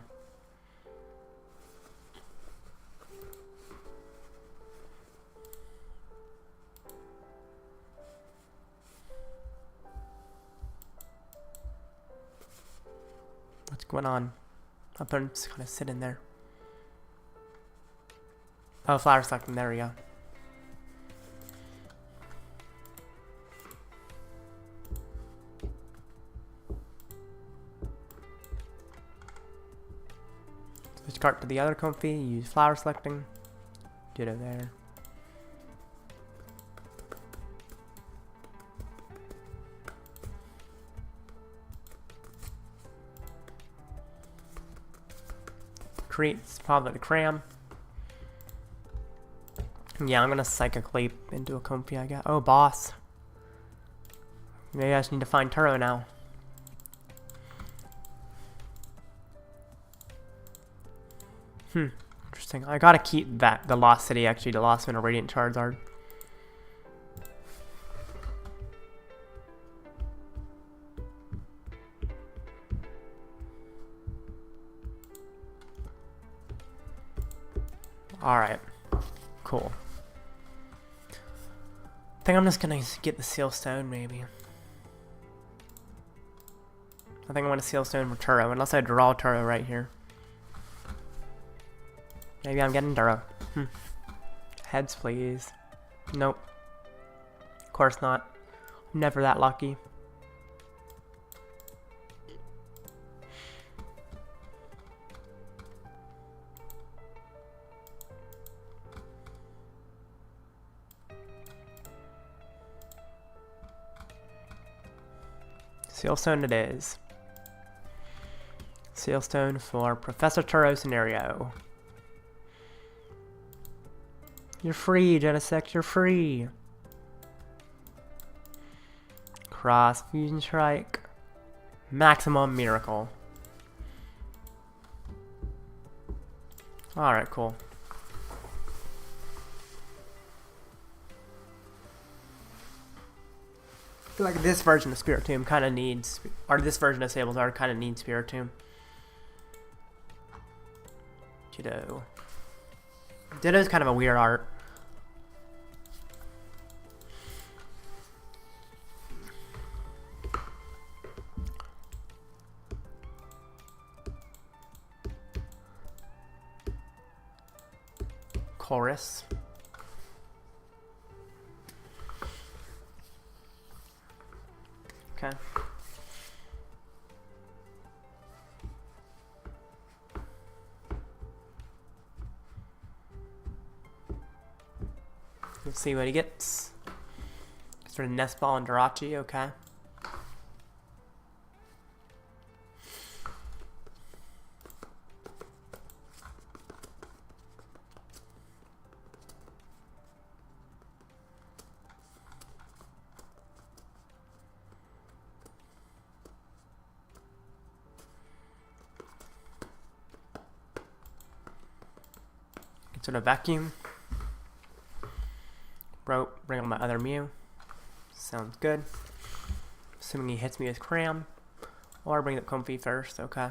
What's going on? Opponent's kind of sitting there. Oh, flower selecting. There we go. Switch cart to the other comfy. Use flower selecting. Ditto there. Creates probably the cram. Yeah, I'm gonna psychic leap into a comfy I got. Oh, boss. Maybe I just need to find Turo now. Interesting. I gotta keep that, the Lost City, actually, the Lost Winter Radiant Charizard. Alright. Cool. I think I'm just gonna get the Seal Stone, maybe. I think I want a Seal Stone for Turo, unless I draw Turo right here. Maybe I'm getting Turo. Heads, please. Nope. Of course not. Never that lucky. Sealstone it is. Sealstone for Professor Turo scenario. You're free, Genesect, you're free. Cross, Fusion Strike. Maximum Miracle. Alright, cool. I feel like this version of Spiritomb kind of needs, or this version of Sablezard kind of needs Spiritomb. Ditto. Ditto's kind of a weird art. Chorus. Okay. Let's see what he gets. Sort of Nest Ball and Jirachi, okay. Sort of vacuum. Rope, bring on my other Mew. Sounds good. Assuming he hits me with Cram. Or bring the comfy first, okay.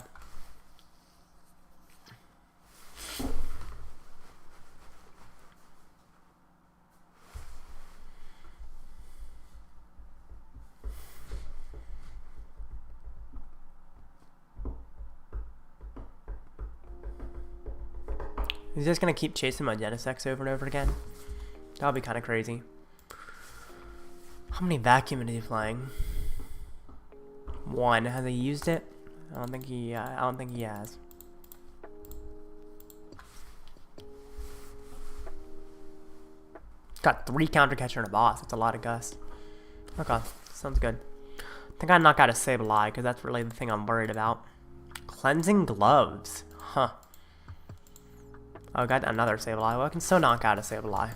He's just gonna keep chasing my Genesect over and over again. That'll be kind of crazy. How many vacuum is he playing? One. Has he used it? I don't think he has. Got 3 counter catcher and a boss. That's a lot of gust. Okay, sounds good. I think I knock out a Sableye because that's really the thing I'm worried about. Cleansing gloves. Huh. Oh, got another Sableye. Well, I can still knock out a Sableye.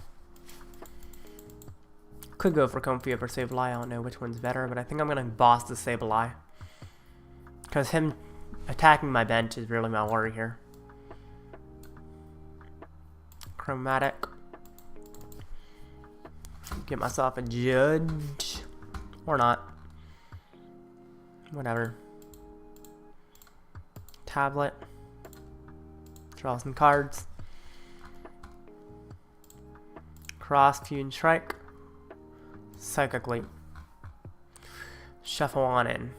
Could go for Comfy over Sableye. I don't know which one's better, but I think I'm going to boss the Sableye. Because him attacking my bench is really my worry here. Chromatic. Get myself a Judge. Or not. Whatever. Tablet. Draw some cards. Cross, Fusion Strike. Psychic Leap. Shuffle on in.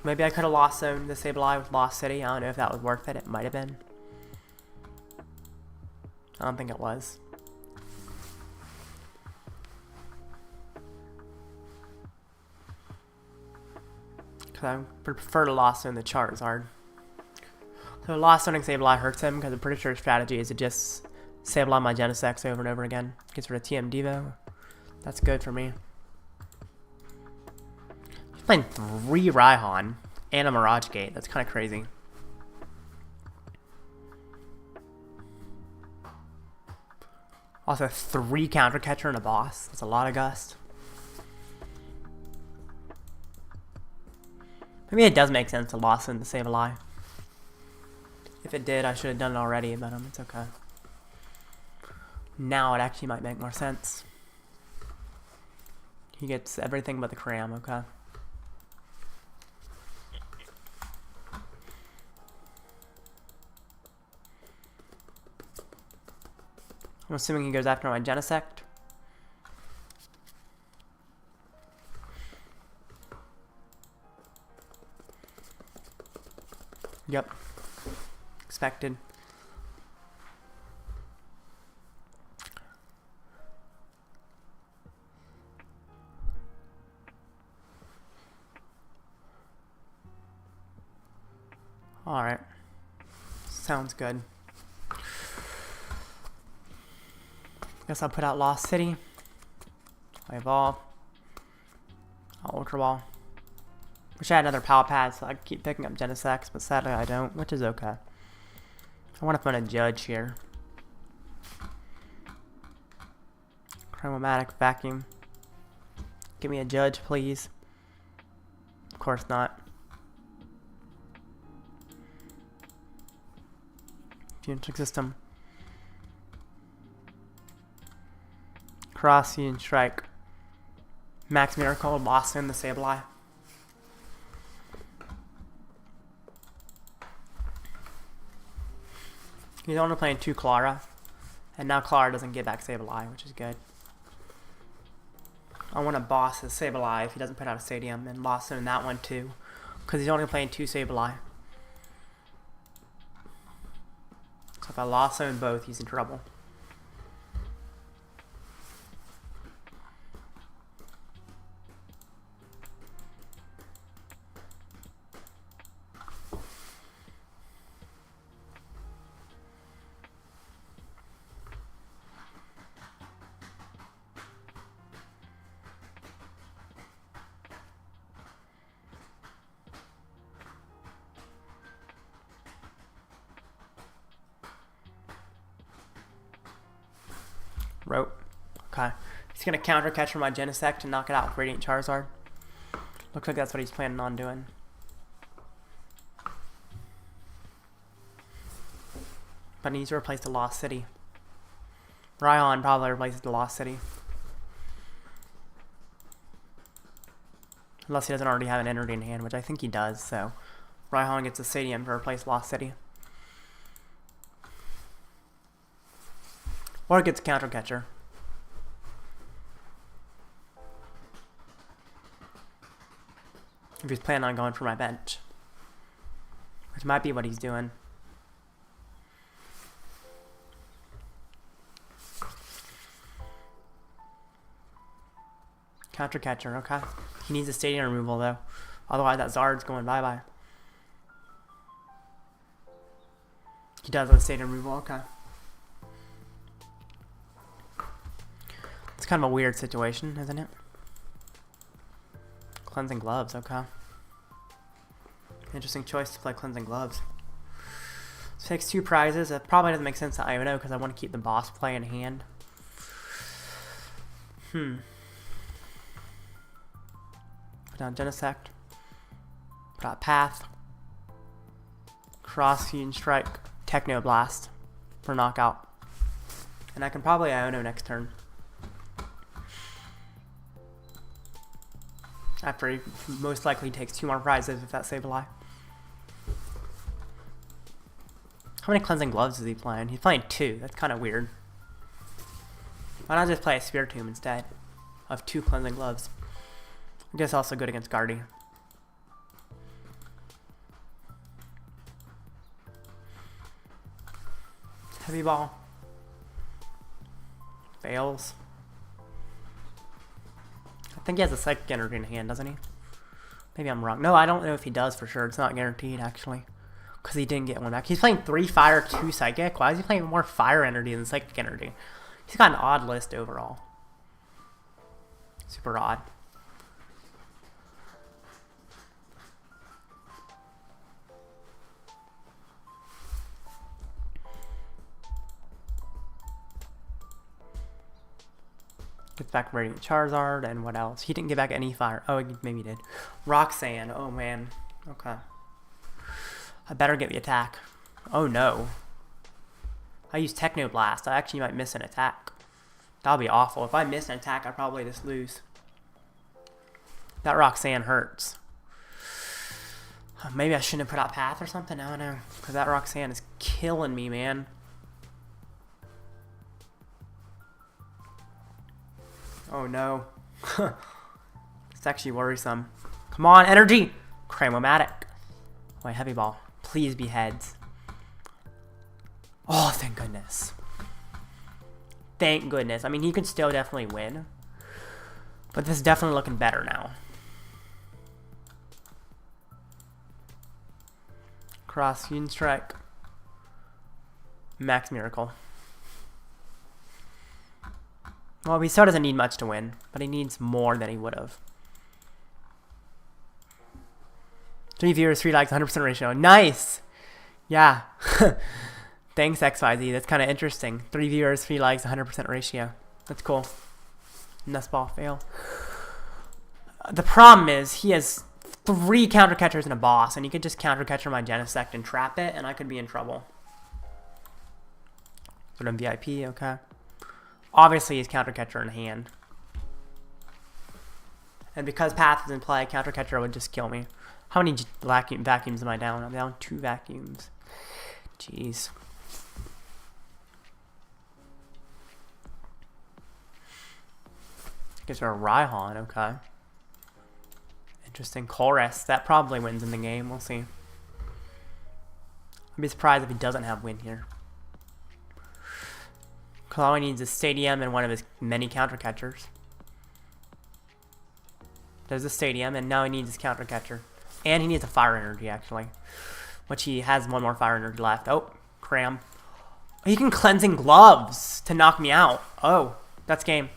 Maybe I could have lost zone the Sableye with Lost City. I don't know if that was worth it. It might have been. I don't think it was. Because I prefer to Lost Zone the Charizard. So Lost Zoning Sableye hurts him because I'm pretty sure his strategy is to just Sableye my Genesect over and over again. Gets rid of TM Devo. That's good for me. He's playing 3 Raihan and a Mirage Gate. That's kind of crazy. Also 3 Counter Catcher and a boss. That's a lot of gust. Maybe it does make sense to Lost in the Sableye. If it did, I should have done it already, but it's okay. Now it actually might make more sense. He gets everything but the Cram, okay. I'm assuming he goes after my Genesect. Yep. Expected. Alright. Sounds good. Guess I'll put out Lost City. I evolve. I'll Ultra Ball. Wish I had another Pal Pad so I could keep picking up Genesect, but sadly I don't, which is okay. I want to find a Judge here. Cram-o-matic Vacuum. Give me a Judge, please. Of course not. Genetic System. Hisuian Strike. Max Miracle, Lost in the Sableye. He's only playing 2 Clara, and now Clara doesn't get back Sableye, which is good. I want to boss his Sableye if he doesn't put out a Stadium, and Lost in that one too, because he's only playing 2 Sableye. So if I Lost in both, he's in trouble. Rope. Okay. He's going to counter catch from my Genesect and knock it out with Radiant Charizard. Looks like that's what he's planning on doing. But he needs to replace the Lost City. Raihan probably replaces the Lost City. Unless he doesn't already have an energy in hand, which I think he does, so Raihan gets a Stadium to replace Lost City. Or it gets Counter Catcher. If he's planning on going for my bench. Which might be what he's doing. Counter Catcher, okay. He needs a Stadium removal though. Otherwise that Zard's going bye-bye. He does have a Stadium removal, okay. It's kind of a weird situation, isn't it? Cleansing Gloves, okay. Interesting choice to play Cleansing Gloves. This takes 2 prizes. It probably doesn't make sense to Iono because I want to keep the boss play in hand. Put down Genesect. Put out Path. Hisuian Strike. Techno Blast for knockout. And I can probably Iono next turn. After he most likely takes 2 more prizes with that Sableye. How many Cleansing Gloves is he playing? He's playing 2. That's kind of weird. Why not just play a Spiritomb instead of 2 Cleansing Gloves? I guess also good against Guardy. Heavy Ball. Fails. I think he has a Psychic Energy in hand, doesn't he? Maybe I'm wrong. No, I don't know if he does for sure. It's not guaranteed, actually. Because he didn't get one back. He's playing 3 Fire, 2 Psychic. Why is he playing more Fire Energy than Psychic Energy? He's got an odd list overall. Super odd. Gets back Radiant Charizard, and what else? He didn't get back any fire. Oh, maybe he did. Roxanne. Oh, man. Okay. I better get the attack. Oh, no. I use Techno Blast. I actually might miss an attack. That'll be awful. If I miss an attack, I probably just lose. That Roxanne hurts. Maybe I shouldn't have put out Path or something? I don't know. Because that Roxanne is killing me, man. Oh no. It's actually worrisome. Come on, energy! Cram-o-matic. Wait, heavy ball. Please be heads. Oh, thank goodness. Thank goodness. I mean, he could still definitely win. But this is definitely looking better now. Cross Union Strike. Max Miracle. Well, he still doesn't need much to win, but he needs more than he would have. 3 viewers, 3 likes, 100% ratio. Nice! Yeah. Thanks, XYZ. That's kind of interesting. 3 viewers, 3 likes, 100% ratio. That's cool. Nest Ball fail. The problem is he has 3 counter catchers and a boss, and he could just counter catcher my Genesect and trap it, and I could be in trouble. Sort of VIP, okay. Obviously, he's counter catcher in hand. And because Path is in play, counter catcher would just kill me. How many vacuums am I down? I'm down 2 vacuums. Jeez. Gives her a Raihan, okay. Interesting. Chorus. That probably wins in the game. We'll see. I'd be surprised if he doesn't have win here. Because all he needs is Stadium and one of his many counter catchers. There's a Stadium, and now he needs his counter catcher. And he needs a Fire Energy, actually. Which he has 1 more Fire Energy left. Oh, Cram. He can Cleansing Gloves to knock me out. Oh, that's game.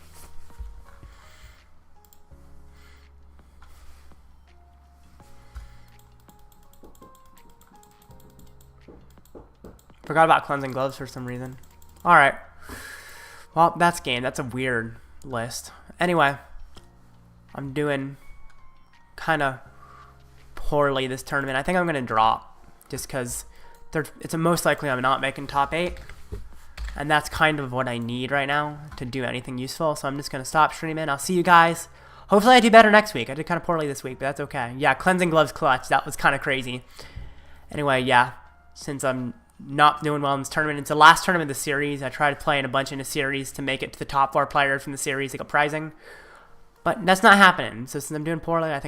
Forgot about Cleansing Gloves for some reason. Alright. Well, that's game. That's a weird list. Anyway, I'm doing kind of poorly this tournament. I think I'm going to drop just because it's most likely I'm not making top 8. And that's kind of what I need right now to do anything useful. So I'm just going to stop streaming. I'll see you guys. Hopefully I do better next week. I did kind of poorly this week, but that's okay. Yeah, Cleansing Gloves clutch. That was kind of crazy. Anyway, yeah, since I'm not doing well in this tournament. It's the last tournament of the series. I tried playing a bunch in the series to make it to the top 4 players from the series to get prizing. But that's not happening. So since I'm doing poorly, I think